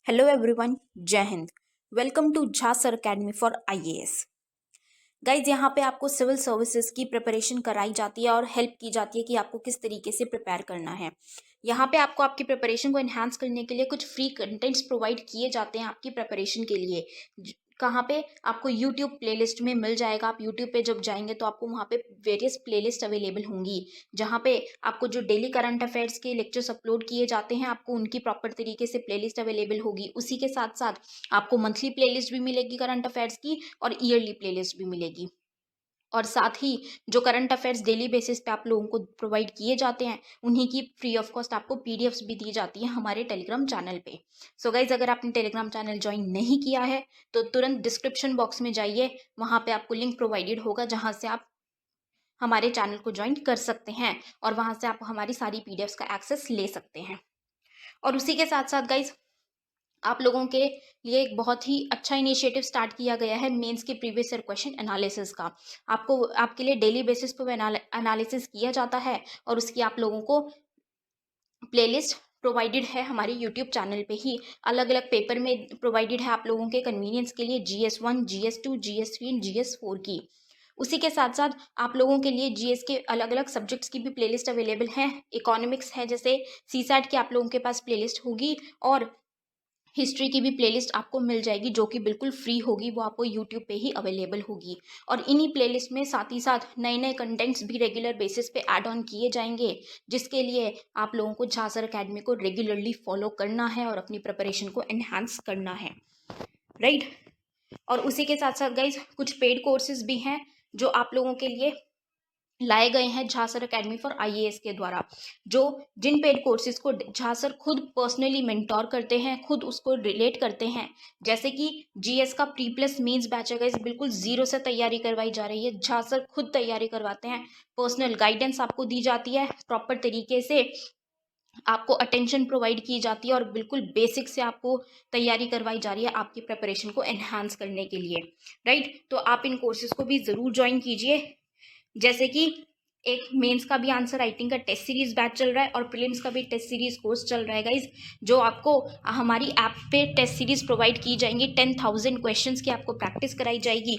Hello everyone, जय हिंद। Welcome to Jha sir academy for IAS. Guys, यहाँ पे आपको सिविल सर्विसेज की प्रिपरेशन कराई जाती है और हेल्प की जाती है कि आपको किस तरीके से प्रिपेयर करना है। यहाँ पे आपको आपकी प्रिपरेशन को एनहांस करने के लिए कुछ फ्री कंटेंट्स प्रोवाइड किए जाते हैं आपकी प्रिपरेशन के लिए। कहाँ पे आपको यूट्यूब प्लेलिस्ट में मिल जाएगा। आप यूट्यूब पे जब जाएंगे तो आपको वहाँ पे वेरियस प्लेलिस्ट अवेलेबल होंगी, जहाँ पे आपको जो डेली करंट अफेयर्स के लेक्चर्स अपलोड किए जाते हैं आपको उनकी प्रॉपर तरीके से प्लेलिस्ट अवेलेबल होगी। उसी के साथ साथ आपको मंथली प्लेलिस्ट भी मिलेगी करंट अफेयर्स की और ईयरली प्लेलिस्ट भी मिलेगी। और साथ ही जो करंट अफेयर्स डेली बेसिस पे आप लोगों को प्रोवाइड किए जाते हैं उन्हीं की फ्री ऑफ कॉस्ट आपको पीडीएफ्स भी दी जाती है हमारे टेलीग्राम चैनल पे। सो गाइज, अगर आपने टेलीग्राम चैनल ज्वाइन नहीं किया है तो तुरंत डिस्क्रिप्शन बॉक्स में जाइए, वहाँ पे आपको लिंक प्रोवाइडेड होगा जहाँ से आप हमारे चैनल को ज्वाइन कर सकते हैं और वहाँ से आप हमारी सारी पीडीएफ्स का एक्सेस ले सकते हैं। और उसी के साथ साथ गाइज, आप लोगों के लिए एक बहुत ही अच्छा इनिशिएटिव स्टार्ट किया गया है मेंस के प्रीवियस ईयर क्वेश्चन एनालिसिस का। आपको आपके लिए डेली बेसिस पर एनालिसिस किया जाता है और उसकी आप लोगों को प्लेलिस्ट प्रोवाइडेड है हमारे यूट्यूब चैनल पे ही। अलग अलग पेपर में प्रोवाइडेड है आप लोगों के कन्वीनियंस के लिए, GS1, GS2, GS3 and GS4 की। उसी के साथ साथ आप लोगों के लिए जीएस के अलग अलग सब्जेक्ट्स की भी प्लेलिस्ट अवेलेबल है। इकोनॉमिक्स है, जैसे सीसैट की आप लोगों के पास प्लेलिस्ट होगी और हिस्ट्री की भी प्लेलिस्ट आपको मिल जाएगी जो कि बिल्कुल फ्री होगी, वो आपको यूट्यूब पे ही अवेलेबल होगी। और इन्हीं प्लेलिस्ट में साथ ही साथ नए नए कंटेंट्स भी रेगुलर बेसिस पे ऐड ऑन किए जाएंगे, जिसके लिए आप लोगों को झा सर अकेडमी को रेगुलरली फॉलो करना है और अपनी प्रिपरेशन को एनहांस करना है, राइट। और उसी के साथ साथ गाइज, कुछ पेड कोर्सेज भी हैं जो आप लोगों के लिए लाए गए हैं Jha sir academy for IAS के द्वारा, जो जिन पेड कोर्सेज को झा सर खुद पर्सनली मेंटोर करते हैं, खुद उसको रिलेट करते हैं। जैसे कि जीएस का प्री प्लस मेंस बैच है गाइस, बिल्कुल जीरो से तैयारी करवाई जा रही है। झा सर खुद तैयारी करवाते हैं, पर्सनल गाइडेंस आपको दी जाती है, प्रॉपर तरीके से आपको अटेंशन प्रोवाइड की जाती है और बिल्कुल बेसिक से आपको तैयारी करवाई जा रही है आपकी प्रिपरेशन को एनहांस करने के लिए, राइट। तो आप इन कोर्सेज को भी ज़रूर ज्वाइन कीजिए। जैसे कि एक मेंस का भी आंसर राइटिंग का टेस्ट सीरीज बैच चल रहा है और प्रीलिम्स का भी टेस्ट सीरीज कोर्स चल रहा है गाइज, जो आपको हमारी ऐप पे टेस्ट सीरीज प्रोवाइड की जाएंगी। 10,000 क्वेश्चंस की आपको प्रैक्टिस कराई जाएगी।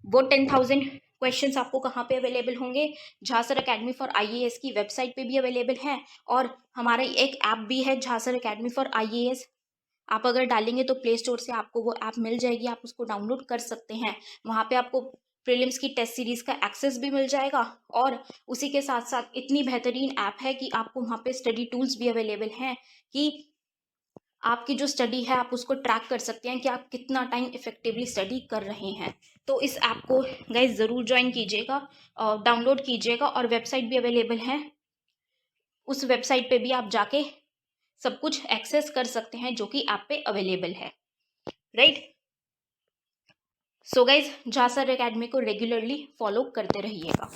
वो 10,000 क्वेश्चंस आपको कहाँ पे अवेलेबल होंगे? Jha sir academy for IAS की वेबसाइट पे भी अवेलेबल है और हमारा एक ऐप भी है Jha sir academy for IAS. आप अगर डालेंगे तो प्ले स्टोर से आपको वो ऐप मिल जाएगी, आप उसको डाउनलोड कर सकते हैं। वहाँ पे आपको प्रीलिम्स की टेस्ट सीरीज का एक्सेस भी मिल जाएगा और उसी के साथ साथ इतनी बेहतरीन ऐप है कि आपको वहाँ पे स्टडी टूल्स भी अवेलेबल हैं कि आपकी जो स्टडी है आप उसको ट्रैक कर सकते हैं कि आप कितना टाइम इफेक्टिवली स्टडी कर रहे हैं। तो इस ऐप को गाइज ज़रूर ज्वाइन कीजिएगा, डाउनलोड कीजिएगा और वेबसाइट भी अवेलेबल है। उस वेबसाइट पे भी आप जाके सब कुछ एक्सेस कर सकते हैं जो कि ऐप पे अवेलेबल है, right. So guys, Jha sir academy को रेगुलरली फॉलो करते रहिएगा।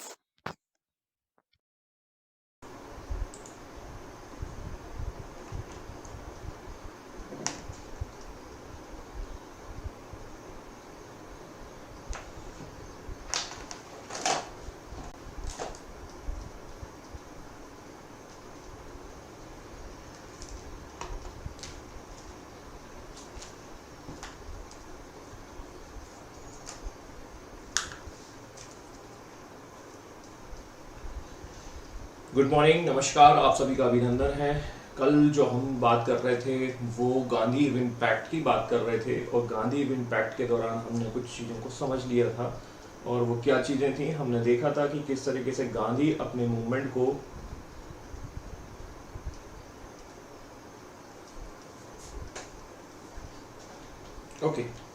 गुड मॉर्निंग, नमस्कार, आप सभी का अभिनंदन है। कल जो हम बात कर रहे थे वो गांधी इवेंट पैक्ट की बात कर रहे थे और गांधी इवेंट पैक्ट के दौरान हमने कुछ चीज़ों को समझ लिया था। और वो क्या चीज़ें थी, हमने देखा था कि किस तरीके से गांधी अपने मूवमेंट को ओके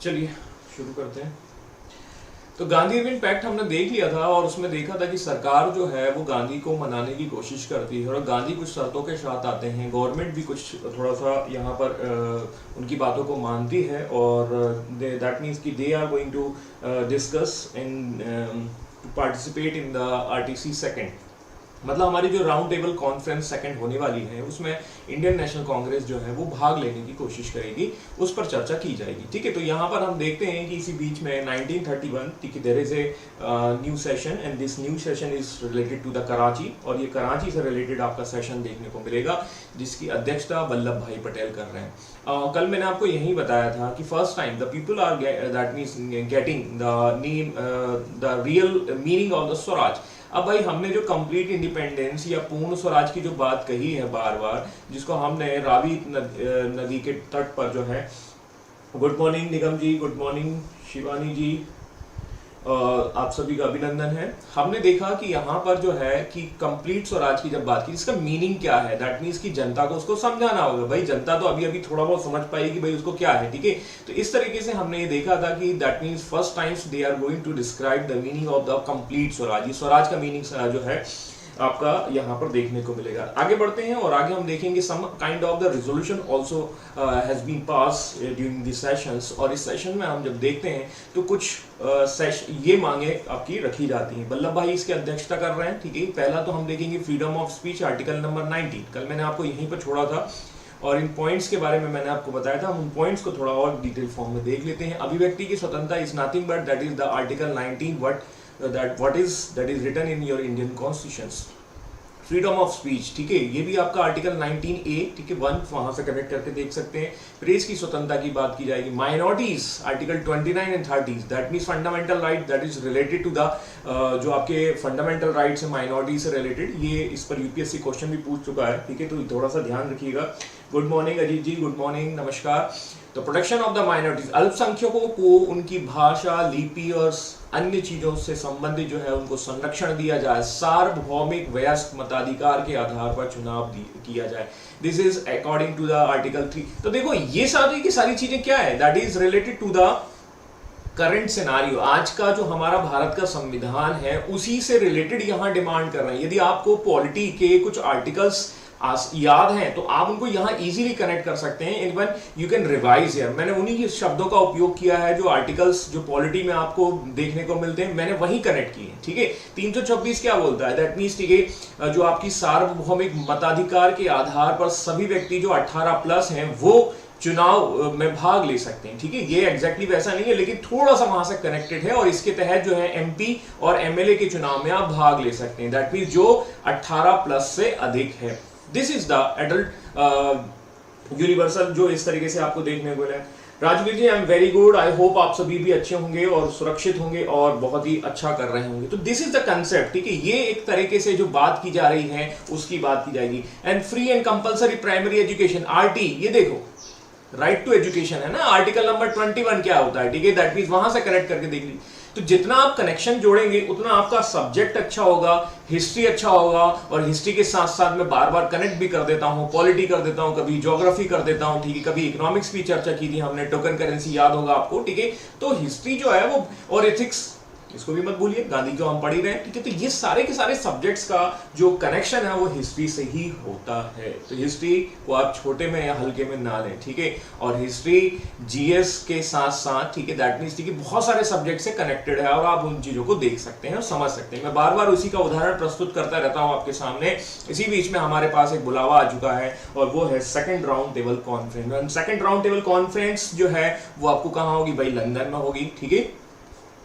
चलिए शुरू करते हैं। तो गांधी इवेंट पैक्ट हमने देख लिया था और उसमें देखा था कि सरकार जो है वो गांधी को मनाने की कोशिश करती है और गांधी कुछ शर्तों के साथ आते हैं। गवर्नमेंट भी कुछ थोड़ा सा यहाँ पर उनकी बातों को मानती है और दैट मीन्स कि they are going to discuss in to participate in the RTC second, मतलब हमारी जो राउंड टेबल कॉन्फ्रेंस सेकंड होने वाली है उसमें इंडियन नेशनल कांग्रेस जो है वो भाग लेने की कोशिश करेगी, उस पर चर्चा की जाएगी। ठीक है, तो यहाँ पर हम देखते हैं कि इसी बीच में 1931, ठीक है, there is a new session and this new session is related to the Karachi, और ये कराची से रिलेटेड आपका सेशन देखने को मिलेगा जिसकी अध्यक्षता वल्लभ भाई पटेल कर रहे हैं। कल मैंने आपको यही बताया था कि first time the people are that means getting the real meaning of the Swaraj. अब भाई हमने जो कंप्लीट इंडिपेंडेंस या पूर्ण स्वराज की जो बात कही है बार बार, जिसको हमने रावी नदी के तट पर जो है, गुड मॉर्निंग निगम जी, गुड मॉर्निंग शिवानी जी, आप सभी का अभिनंदन है। हमने देखा कि यहाँ पर जो है कि कंप्लीट स्वराज की जब बात की, इसका मीनिंग क्या है, दैट मीन्स कि जनता को उसको समझाना होगा। भाई जनता तो अभी अभी थोड़ा बहुत समझ पाएगी भाई उसको क्या है, ठीक है। तो इस तरीके से हमने ये देखा था कि that means first times they are going to describe the meaning of the complete Swaraj. ये स्वराज का मीनिंग जो है आपका यहाँ पर देखने को मिलेगा। आगे बढ़ते हैं और आगे हम देखेंगे some kind of the resolution also has been pass during the sessions, और इस सेशन में हम जब देखते हैं तो कुछ ये मांगे आपकी रखी जाती हैं। वल्लभ भाई इसकी अध्यक्षता कर रहे हैं, ठीक है। पहला तो हम देखेंगे freedom of speech, article number 19। कल मैंने आपको यहीं पर छोड़ा था और इन पॉइंट्स के बारे में मैंने आपको बताया था। हम उन पॉइंट्स को थोड़ा और डिटेल फॉर्म में देख लेते हैं। अभिव्यक्ति की स्वतंत्रता is nothing but that is the article 19 what is written in your Indian constitutions। Freedom of speech, ठीक है, ये भी आपका आर्टिकल 19A, ठीक है, 1 वहां से कनेक्ट करके देख सकते हैं। प्रेस की स्वतंत्रता की बात की जाएगी। Minorities article 29 and 30, that means fundamental right that is related to the जो आपके फंडामेंटल राइट्स है माइनॉरिटी से रिलेटेड। ये इस पर यूपीएससी क्वेश्चन भी पूछ चुका है, ठीक है, तो थोड़ा सा ध्यान रखिएगा। गुड मॉर्निंग अजीत जी, गुड मॉर्निंग, नमस्कार। तो प्रोटेक्शन ऑफ द माइनॉरिटीज, अल्पसंख्यकों को उनकी भाषा, लिपि और अन्य चीजों से संबंधित जो है उनको संरक्षण दिया जाए। सार्वभौमिक वयस्क मताधिकार के आधार पर चुनाव किया जाए। This is according to the article 3। तो देखो ये सारी की सारी चीजें क्या है, that is related to the current scenario. आज का जो हमारा भारत का संविधान है उसी से रिलेटेड यहाँ डिमांड कर रहे हैं। यदि आपको पॉलिटी के कुछ आर्टिकल्स याद हैं तो आप उनको यहाँ इजीली कनेक्ट कर सकते हैं। Even you can revise here. मैंने उन्हीं शब्दों का उपयोग किया है जो आर्टिकल्स जो पॉलिटी में आपको देखने को मिलते हैं, मैंने वही कनेक्ट किए हैं, ठीक है। 326 क्या बोलता है, दैट मीन्स, ठीक है, जो आपकी सार्वभौमिक मताधिकार के आधार पर सभी व्यक्ति जो 18+ हैं वो चुनाव में भाग ले सकते हैं, ठीक है। ये एग्जैक्टली वैसा नहीं है लेकिन थोड़ा सा वहां से कनेक्टेड है, और इसके तहत जो है एमपी और एमएलए के चुनाव में आप भाग ले सकते हैं, दैट मीन्स जो 18+ से अधिक है। This is the adult universal जो इस तरीके से आपको देखने को मिला। Rajveer ji, I am very good, I hope आप सभी भी अच्छे होंगे और सुरक्षित होंगे और बहुत ही अच्छा कर रहे होंगे। तो दिस इज द कंसेप्ट, ठीक है। ये एक तरीके से जो बात की जा रही है उसकी बात की जाएगी। And free and compulsory primary education, RT, ये देखो राइट टू एजुकेशन है ना, आर्टिकल नंबर 21 क्या होता है, ठीक है, दैट मींस वहां से कनेक्ट करके देख लीजिए। तो जितना आप कनेक्शन जोड़ेंगे उतना आपका सब्जेक्ट अच्छा होगा, हिस्ट्री अच्छा होगा, और हिस्ट्री के साथ साथ मैं बार बार कनेक्ट भी कर देता हूं, पॉलिटी कर देता हूं, कभी ज्योग्राफी कर देता हूं, ठीक है, कभी इकोनॉमिक्स की चर्चा की थी हमने, टोकन करेंसी याद होगा आपको, ठीक है। तो हिस्ट्री जो है वो, और एथिक्स, इसको भी मत भूलिए, गांधी जो हम पढ़ ही रहे हैं, ठीक है। तो ये सारे के सारे सब्जेक्ट्स का जो कनेक्शन है वो हिस्ट्री से ही होता है। तो हिस्ट्री को आप छोटे में या हल्के में ना लें, ठीक है। और हिस्ट्री जीएस के साथ साथ, ठीक है, दैट मीन्स, ठीक है, बहुत सारे सब्जेक्ट से कनेक्टेड है और आप उन चीजों को देख सकते हैं और समझ सकते हैं। मैं बार बार उसी का उदाहरण प्रस्तुत करता रहता हूं आपके सामने। इसी बीच में हमारे पास एक बुलावा आ चुका है और वो है second round table conference. Second round table conference जो है वो आपको कहाँ होगी भाई, लंदन में होगी, ठीक है।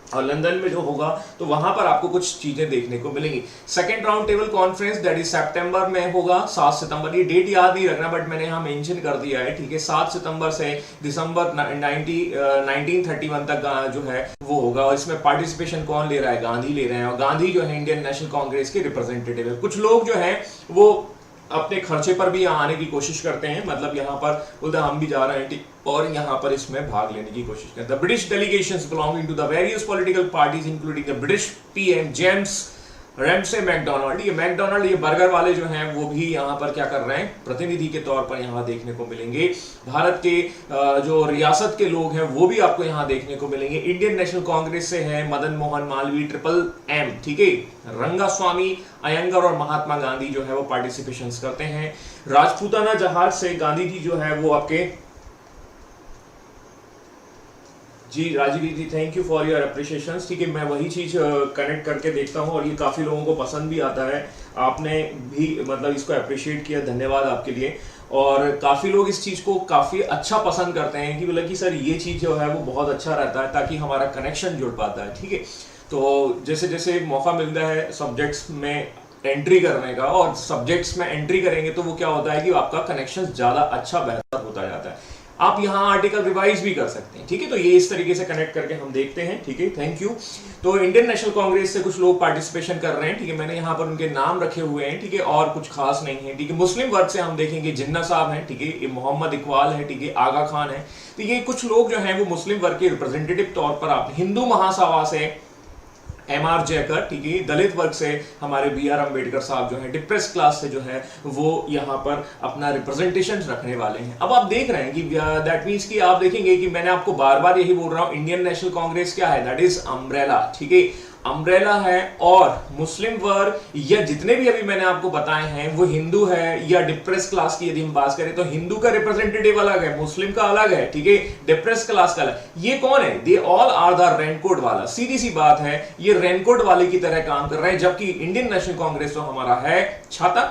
और लंदन में जो होगा तो वहां पर आपको कुछ चीजें देखने को मिलेंगी। Second round table conference that is सितंबर में होगा, 7 सितंबर। ये डेट याद नहीं रखना बट मैंने यहाँ मेंशन कर दिया है, ठीक है। 7 सितंबर से दिसंबर 1931 तक जो है वो होगा। और इसमें पार्टिसिपेशन कौन ले रहा है, गांधी ले रहे हैं। और गांधी जो है इंडियन नेशनल कांग्रेस के रिप्रेजेंटेटिव है। कुछ लोग जो है वो अपने खर्चे पर भी यहाँ आने की कोशिश करते हैं, मतलब यहाँ पर बोलते हम भी जा रहे हैं, ठीक, और यहाँ पर इसमें भाग लेने की कोशिश करते हैं। The British delegations belonging to the various political parties including the British PM James Ramsay MacDonald, ये मैकडोनाल्ड, ये बर्गर वाले जो हैं वो भी यहाँ पर क्या कर रहे हैं, प्रतिनिधि के तौर पर यहाँ देखने को मिलेंगे। भारत के जो रियासत के लोग हैं वो भी आपको यहाँ देखने को मिलेंगे। इंडियन नेशनल कांग्रेस से है मदन मोहन मालवीय, ट्रिपल एम, ठीक है, रंगास्वामी अयंगर और महात्मा गांधी जो है वो पार्टिसिपेशन करते हैं। राजपूताना जहाज से गांधी जी जो है वो आपके जी Rajiv ji, thank you for your appreciation. ठीक है, मैं वही चीज़ कनेक्ट करके देखता हूँ और ये काफ़ी लोगों को पसंद भी आता है। आपने भी मतलब इसको अप्रिशिएट किया, धन्यवाद आपके लिए। और काफ़ी लोग इस चीज़ को काफ़ी अच्छा पसंद करते हैं कि मतलब कि सर ये चीज़ जो है वो बहुत अच्छा रहता है ताकि हमारा कनेक्शन जुड़ पाता है। ठीक है, तो जैसे जैसे मौका मिलता है सब्जेक्ट्स में एंट्री करने का, और सब्जेक्ट्स में एंट्री करेंगे तो वो क्या होता है कि आपका कनेक्शन ज़्यादा अच्छा बेहतर होता जाता है। आप यहाँ आर्टिकल रिवाइज भी कर सकते हैं। ठीक है, तो ये इस तरीके से कनेक्ट करके हम देखते हैं। ठीक है, थैंक यू। तो इंडियन नेशनल कांग्रेस से कुछ लोग पार्टिसिपेशन कर रहे हैं। ठीक है, मैंने यहाँ पर उनके नाम रखे हुए हैं। ठीक है, और कुछ खास नहीं है। ठीक है, मुस्लिम वर्ग से हम देखेंगे जिन्ना साहब हैं। ठीक है, ये मोहम्मद इकबाल है। ठीक है, आगा खान है। तो ये कुछ लोग जो हैं वो मुस्लिम वर्ग के रिप्रेजेंटेटिव तौर पर आप, हिंदू महासभा से MR जयकर, ठीक है, दलित वर्ग से हमारे BR अम्बेडकर साहब जो है, डिप्रेस क्लास से जो है वो यहाँ पर अपना रिप्रेजेंटेशन रखने वाले हैं। अब आप देख रहे हैं कि दैट मीन्स कि आप देखेंगे कि मैंने आपको बार बार यही बोल रहा हूँ, इंडियन नेशनल कांग्रेस क्या है, दैट इज अम्ब्रेला। ठीक है, अम्ब्रेला है। और मुस्लिम वर्ग या जितने भी अभी मैंने आपको बताए हैं वो हिंदू है, या डिप्रेस क्लास की यदि हम बात करें तो हिंदू का रिप्रेजेंटेटिव अलग है, मुस्लिम का अलग है। ठीक है, डिप्रेस क्लास का अलग। ये कौन है? They all are the raincoat वाला। सीधी सी बात है, ये रेनकोट वाले की तरह काम कर रहे हैं, जबकि इंडियन नेशनल कांग्रेस तो हमारा है छाता,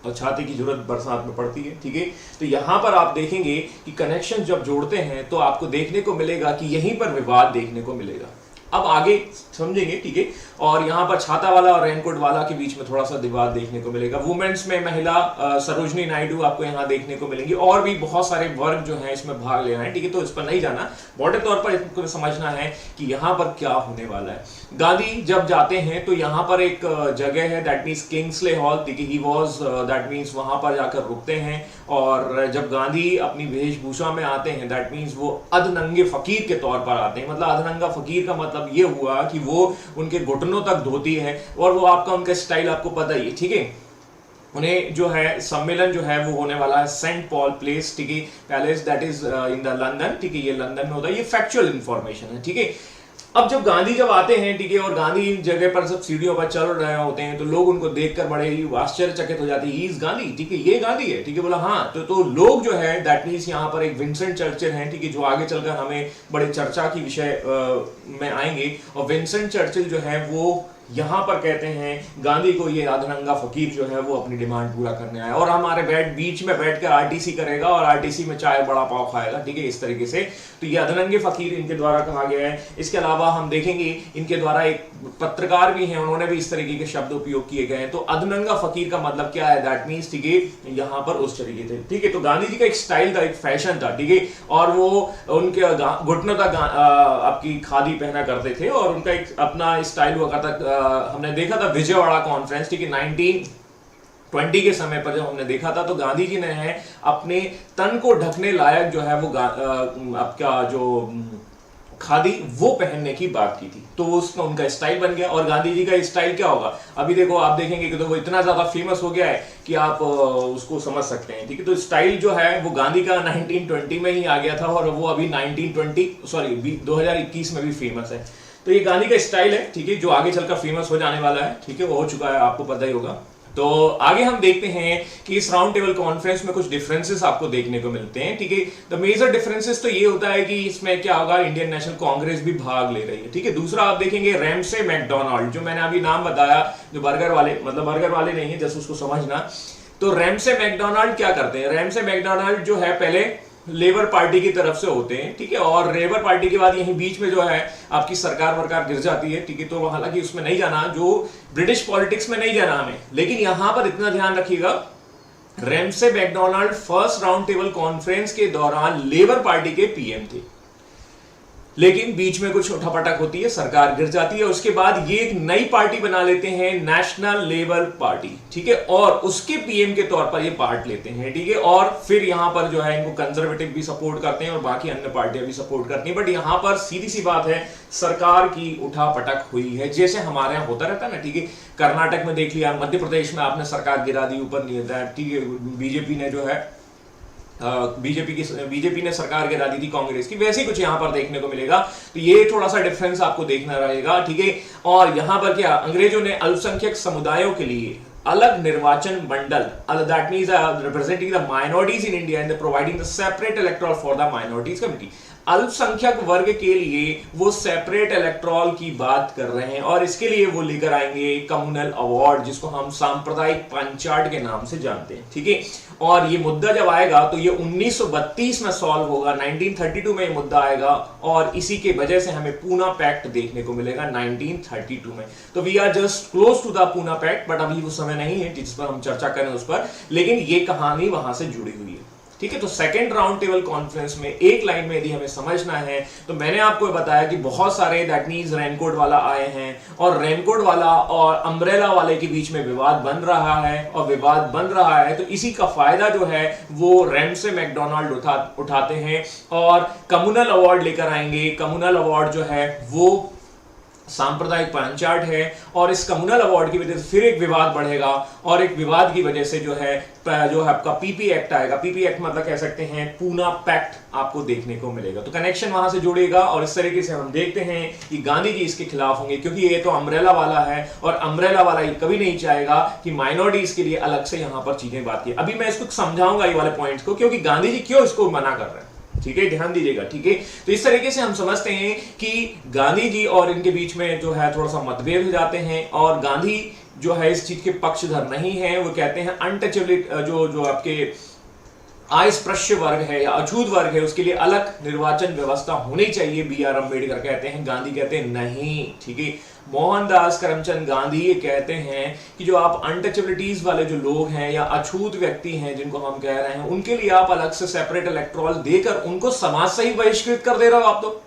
और छाते की जरूरत बरसात में पड़ती है। ठीक है, तो यहां पर आप देखेंगे कि कनेक्शन जब जोड़ते हैं तो आपको देखने को मिलेगा कि यहीं पर विवाद देखने को मिलेगा। अब आगे समझेंगे। ठीक है, और यहाँ पर छाता वाला और रेनकोट वाला के बीच में थोड़ा सा विवाद देखने को मिलेगा। वुमेन्स में महिला सरोजनी नायडू आपको यहाँ देखने को मिलेंगी, और भी बहुत सारे वर्ग जो हैं इसमें भाग ले रहे हैं। ठीक है, तो इस पर नहीं जाना, मोटे तौर पर इसको समझना है कि यहाँ पर क्या होने वाला है। गांधी जब जाते हैं तो यहाँ पर एक जगह है, दैट मीन्स किंग्सले हॉल। ठीक है, ही वॉज, दैट मीन्स वहां पर जाकर रुकते हैं। और जब गांधी अपनी वेशभूषा में आते हैं, दैट मीन्स वो अधनंगे फकीर के तौर पर आते हैं। मतलब अधनंगा फकीर का मतलब ये हुआ कि वो उनके घुटनों तक धोती है, और वो आपका उनका स्टाइल आपको पता ही है। ठीक है, उन्हें जो है सम्मेलन जो है वो होने वाला है सेंट पॉल प्लेस, ठीक है, palace, that is in the London. ठीक है, ये लंदन में होता है, ये फैक्चुअल इंफॉर्मेशन है। ठीक है, अब जब गांधी जब आते हैं, ठीक है, और गांधी जगह पर सब सीढ़ियों पर चल रहे होते हैं तो लोग उनको देखकर बड़े ही आश्चर्यचकित हो जाते हैं, इज गांधी। ठीक है, ये गांधी है। ठीक है, बोला हाँ। तो लोग जो है दैट मीन्स यहाँ पर एक विंसेंट चर्चिल हैं। ठीक है, जो आगे चलकर हमें बड़े चर्चा की विषय में आएंगे। और विंसेंट चर्चिल जो है वो यहाँ पर कहते हैं गांधी को, ये अधनंगा फकीर जो है वो अपनी डिमांड पूरा करने आया, और हमारे बीच में बैठकर RTC करेगा और RTC में चाय बड़ा पाव खाएगा। ठीक है, इस तरीके से तो ये अधनंगे फकीर इनके द्वारा कहा गया है। इसके अलावा हम देखेंगे इनके द्वारा एक पत्रकार भी हैं, उन्होंने भी इस तरीके के शब्द उपयोग किए गए हैं। तो अधनंगा फकीर का मतलब क्या है, दैट मीन्स, ठीक है, यहाँ पर उस तरीके थे। ठीक है, तो गांधी जी का एक स्टाइल था, एक फैशन था। ठीक है, और वो उनके घुटनों तक आपकी खादी पहना करते थे, और उनका एक अपना स्टाइल हुआ करता। हमने देखा था विजयवाड़ा कॉन्फ्रेंस, ठीक है, 1920 के समय पर जब हमने देखा था, तो गांधी जी ने है अपने तन को ढकने लायक जो है वो आपका जो खादी वो पहनने की बात की थी। तो उसका उनका स्टाइल बन गया। और गांधी जी का स्टाइल क्या होगा, अभी देखो आप देखेंगे कि तो वो इतना ज्यादा फेमस हो गया है कि आप उसको समझ सकते हैं। ठीक है, तो स्टाइल जो है वो गांधी का 1920 में ही आ गया था, और वो अभी 2021 में भी फेमस है। तो ये गांधी का स्टाइल है। ठीक है, जो आगे चलकर फेमस हो जाने वाला है। ठीक है, वो हो चुका है, आपको पता ही होगा। तो आगे हम देखते हैं कि इस राउंड टेबल कॉन्फ्रेंस में कुछ डिफरेंसेस आपको देखने को मिलते हैं। ठीक है, द मेजर डिफरेंसेस तो ये होता है कि इसमें क्या होगा, इंडियन नेशनल कांग्रेस भी भाग ले रही है। ठीक है, दूसरा आप देखेंगे रैमसे मैकडोनाल्ड, जो मैंने अभी नाम बताया, जो बर्गर वाले, मतलब बर्गर वाले नहीं है, जैसे उसको समझना। तो रैमसे मैकडोनाल्ड क्या करते हैं, रैमसे मैकडोनाल्ड जो है पहले लेबर पार्टी की तरफ से होते हैं। ठीक है, और लेबर पार्टी के बाद यहीं बीच में जो है आपकी सरकार वरकार गिर जाती है। ठीक है, तो हालांकि उसमें नहीं जाना, जो ब्रिटिश पॉलिटिक्स में नहीं जाना हमें, लेकिन यहां पर इतना ध्यान रखिएगा, Ramsay MacDonald first round table conference के दौरान लेबर पार्टी के PM थे, लेकिन बीच में कुछ उठापटक होती है, सरकार गिर जाती है। उसके बाद ये एक नई पार्टी बना लेते हैं, नेशनल लेबर पार्टी। ठीक है, और उसके PM के तौर पर ये पार्ट लेते हैं। ठीक है, और फिर यहां पर जो है इनको कंजर्वेटिव भी सपोर्ट करते हैं और बाकी अन्य पार्टियां भी सपोर्ट करती हैं। बट यहां पर सीधी सी बात है, सरकार की उठापटक हुई है, जैसे हमारे यहाँ होता रहता है ना। ठीक है, कर्नाटक में देख लिया, मध्य प्रदेश में आपने सरकार गिरा दी, ऊपर नहीं होता है। ठीक है, बीजेपी ने जो है बीजेपी ने सरकार गिरा दी थी कांग्रेस की, वैसे ही कुछ यहां पर देखने को मिलेगा। तो ये थोड़ा सा डिफरेंस आपको देखना रहेगा। ठीक है, और यहां पर क्या, अंग्रेजों ने अल्पसंख्यक समुदायों के लिए अलग निर्वाचन मंडल, that means representing the minorities in India and providing the separate electoral for the minorities committee, अल्पसंख्यक वर्ग के लिए वो सेपरेट इलेक्टोरल की बात कर रहे हैं और इसके लिए वो लेकर आएंगे कम्युनल अवार्ड, जिसको हम सांप्रदायिक पंचायत के नाम से जानते हैं, ठीक है। और ये मुद्दा जब आएगा तो ये 1932 में सॉल्व होगा, 1932 में ये मुद्दा आएगा और इसी के वजह से हमें पूना पैक्ट देखने को मिलेगा 1932 में। तो we are just close to the Poona pact, but अभी वो समय नहीं है जिस पर हम चर्चा करें उस पर, लेकिन ये कहानी वहां से जुड़ी हुई है, ठीक है। तो सेकंड राउंड टेबल कॉन्फ्रेंस में एक लाइन में यदि हमें समझना है तो मैंने आपको बताया कि बहुत सारे दैट मींस रेनकोट वाला आए हैं और रेनकोट वाला और अम्ब्रेला वाले के बीच में विवाद बन रहा है और विवाद बन रहा है, तो इसी का फायदा जो है वो रैमसे मैकडोनाल्ड उठाते हैं और कम्युनल अवार्ड लेकर आएंगे। कम्युनल अवार्ड जो है वो सांप्रदायिक पंचायत है और इस कम्युनल अवार्ड की वजह से फिर एक विवाद बढ़ेगा और एक विवाद की वजह से जो है आपका पीपी एक्ट आएगा। पीपी एक्ट मतलब कह सकते हैं पूना पैक्ट आपको देखने को मिलेगा। तो कनेक्शन वहां से जुड़ेगा और इस तरीके से हम देखते हैं कि गांधी जी इसके खिलाफ होंगे, क्योंकि ये तो अम्ब्रेला वाला है और अम्ब्रेला वाला ये कभी नहीं चाहेगा कि माइनॉरिटीज के लिए अलग से यहां पर चीजें बात की। अभी मैं इसको समझाऊंगा ये वाले पॉइंट्स को, क्योंकि गांधी जी क्यों इसको मना कर रहे हैं, ठीक है, ध्यान दीजिएगा, ठीक है। तो इस तरीके से हम समझते हैं कि गांधी जी और इनके बीच में जो है थोड़ा सा मतभेद हो जाते हैं और गांधी जो है इस चीज के पक्षधर नहीं है। वो कहते हैं अनटचेबल जो आपके अस्पृश्य वर्ग है या अछूत वर्ग है उसके लिए अलग निर्वाचन व्यवस्था होनी चाहिए, बी आर अम्बेडकर कहते हैं। गांधी कहते हैं नहीं, ठीक है। मोहनदास करमचंद गांधी ये कहते हैं कि जो आप अनटचेबिलिटीज वाले जो लोग हैं या अछूत व्यक्ति हैं जिनको हम कह रहे हैं, उनके लिए आप अलग से सेपरेट इलेक्टोरल देकर उनको समाज से ही बहिष्कृत कर दे रहे हो आप। तो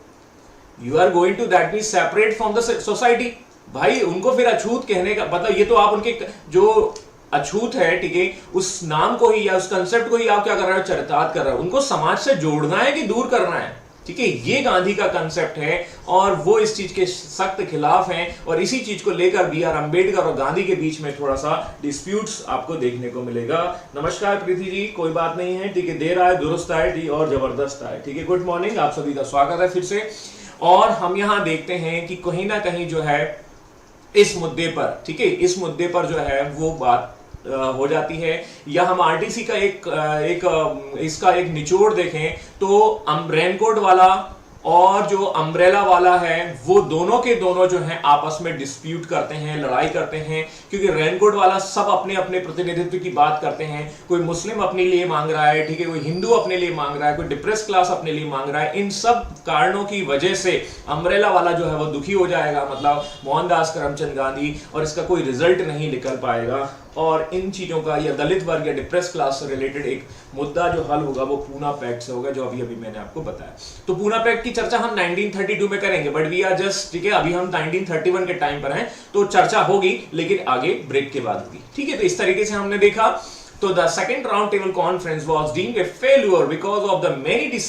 you are going to that mean separate from the society. भाई उनको फिर अछूत कहने का मतलब ये तो आप उनके जो अछूत है, ठीक है, उस नाम को ही या उस कंसेप्ट को ही आप क्या कर रहे हो, चरितार्थ कर रहे हो। उनको समाज से जोड़ना है कि दूर करना है, ठीक है। ये गांधी का कंसेप्ट है और वो इस चीज के सख्त खिलाफ हैं और इसी चीज को लेकर बी आर अम्बेडकर और गांधी के बीच में थोड़ा सा डिस्प्यूट्स आपको देखने को मिलेगा। नमस्कार प्रीति जी, कोई बात नहीं है, ठीक है, देर आए दुरुस्त आए, ठीक, और जबरदस्त आए, ठीक है। गुड मॉर्निंग, आप सभी का स्वागत है फिर से। और हम यहां देखते हैं कि कहीं ना कहीं जो है इस मुद्दे पर, ठीक है, इस मुद्दे पर जो है वो बात हो जाती है। या हम आरटीसी का इसका एक निचोड़ देखें तो रेनकोट वाला और जो अम्ब्रेला वाला है वो दोनों के दोनों जो हैं आपस में डिस्प्यूट करते हैं, लड़ाई करते हैं, क्योंकि रेनकोट वाला सब अपने अपने प्रतिनिधित्व की बात करते हैं। कोई मुस्लिम अपने लिए मांग रहा है, ठीक है, कोई हिंदू अपने लिए मांग रहा है, कोई डिप्रेस क्लास अपने लिए मांग रहा है। इन सब कारणों की वजह से अम्ब्रेला वाला जो है वो दुखी हो जाएगा, मतलब मोहनदास करमचंद गांधी, और इसका कोई रिजल्ट नहीं निकल पाएगा। और इन चीजों का या दलित वर्ग या डिप्रेस क्लास से रिलेटेड एक मुद्दा जो हल होगा वो पूना पैक्ट से होगा, जो अभी मैंने आपको बताया। तो पूना पैक्ट की चर्चा हम 1932 में करेंगे, बट वी आर जस्ट, ठीक है, अभी हम 1931 के टाइम पर हैं, तो चर्चा होगी लेकिन आगे ब्रेक के बाद होगी, ठीक है। तो इस तरीके से हमने देखा। तो the second round table conference was deemed A failure because of the many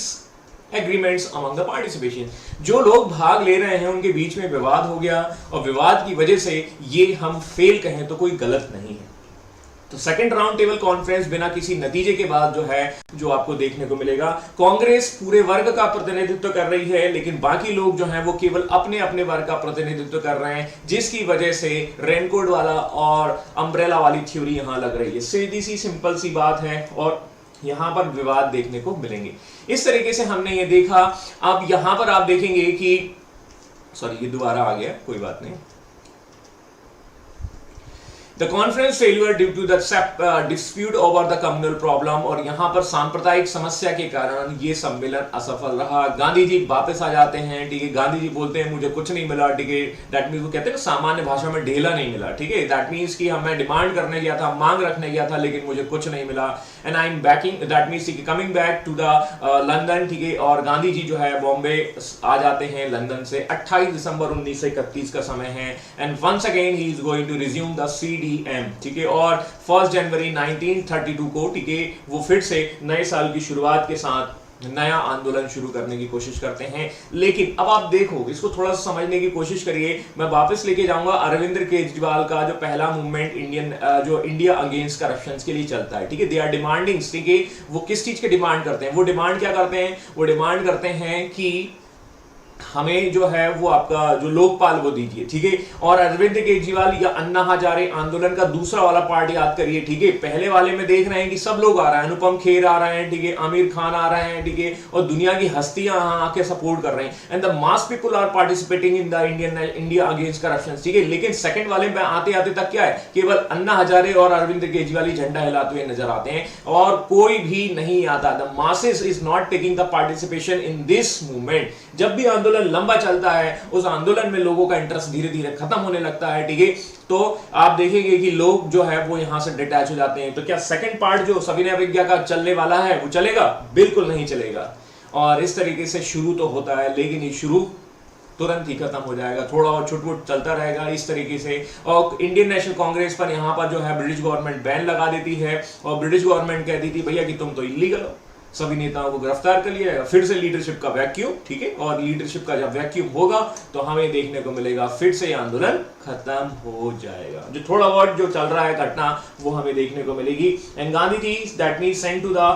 agreements among the participation. जो लोग भाग ले रहे हैं उनके बीच में विवाद हो गया और विवाद की वजह से ये हम फेल कहें तो कोई गलत नहीं है। तो सेकंड राउंड टेबल कॉन्फ्रेंस बिना किसी नतीजे के बाद जो है जो आपको देखने को मिलेगा, कांग्रेस पूरे वर्ग का प्रतिनिधित्व कर रही है लेकिन बाकी लोग जो हैं वो केवल अपने अपने वर्ग का प्रतिनिधित्व कर रहे हैं, जिसकी वजह से रेनकोट वाला और अम्ब्रेला वाली थ्योरी यहां लग रही है। सीधी सी सिंपल सी बात है और यहां पर विवाद देखने को मिलेंगे। इस तरीके से हमने ये देखा। अब यहां पर आप देखेंगे कि सॉरी ये दोबारा आ गया, कोई बात नहीं। The conference failure due to the dispute over the communal problem, और यहां पर सांप्रदायिक समस्या के कारण ये सम्मेलन असफल रहा। गांधी जी वापस आ जाते हैं, ठीक है, गांधी जी बोलते हैं मुझे कुछ नहीं मिला, ठीक है, दैट मीन्स वो कहते हैं ना सामान्य भाषा में ढेला नहीं मिला, ठीक है, दैट मीन्स कि मैं डिमांड करने गया था, मांग रखने गया था, लेकिन मुझे कुछ नहीं मिला। And I am backing, that means coming back to the London, ठीक है, और गांधी जी जो है बॉम्बे आ जाते हैं लंदन से। 28 दिसंबर 1931 का समय है। And once again he is going to resume the CDM, ठीक है, और 1 जनवरी 1932 को, ठीक है, वो फिर से नए साल की शुरुआत के साथ नया आंदोलन शुरू करने की कोशिश करते हैं। लेकिन अब आप देखो, इसको थोड़ा सा समझने की कोशिश करिए। मैं वापस लेके जाऊंगा अरविंद केजरीवाल का जो पहला मूवमेंट इंडिया अगेंस्ट करप्शन के लिए चलता है, ठीक है, दे आर डिमांडिंग, ठीक है, वो किस चीज के डिमांड करते हैं? वो डिमांड क्या करते हैं? वो डिमांड करते हैं कि हमें जो है वो आपका जो लोकपाल वो दीजिए, ठीक है। और अरविंद केजरीवाल या अन्ना हजारे आंदोलन का दूसरा वाला पार्ट याद करिए, ठीक है। पहले वाले में देख रहे हैं कि सब लोग आ रहे हैं, अनुपम खेर आ रहे हैं, ठीक है, आमिर खान आ रहे हैं, ठीक है, और दुनिया की हस्तियां आके सपोर्ट कर रहे हैं, and the mass people are participating in the India against corruption, ठीक है। लेकिन सेकंड वाले में आते आते तक क्या है, केवल अन्ना हजारे और अरविंद केजरीवाल ही झंडा हिलाते हुए नजर आते हैं और कोई भी नहीं आता। The masses is not taking the participation in this movement. जब भी आंदोलन लंबा चलता है उस आंदोलन में लोगों का इंटरेस्ट धीरे धीरे खत्म होने लगता है, ठीक है। तो आप देखेंगे कि लोग जो है वो यहां से डिटैच हो जाते हैं। तो क्या सेकंड पार्ट जो सविनय अवज्ञा का चलने वाला है वो चलेगा? बिल्कुल नहीं चलेगा। और इस तरीके से शुरू तो होता है लेकिन ये शुरू तुरंत ही खत्म हो जाएगा, थोड़ा और छुटपुट चलता रहेगा इस तरीके से। और इंडियन नेशनल कांग्रेस पर यहाँ पर जो है ब्रिटिश गवर्नमेंट बैन लगा देती है और ब्रिटिश गवर्नमेंट कहती थी भैया कि तुम तो इलीगल हो, सभी नेताओं को गिरफ्तार कर लिया जाएगा, फिर से लीडरशिप का वैक्यूम, ठीक है। और लीडरशिप का जब वैक्यूम होगा तो हमें देखने को मिलेगा फिर से आंदोलन खत्म हो जाएगा। जो थोड़ा बहुत जो चल रहा है घटना वो हमें देखने को मिलेगी। And Gandhi ji that means sent to the,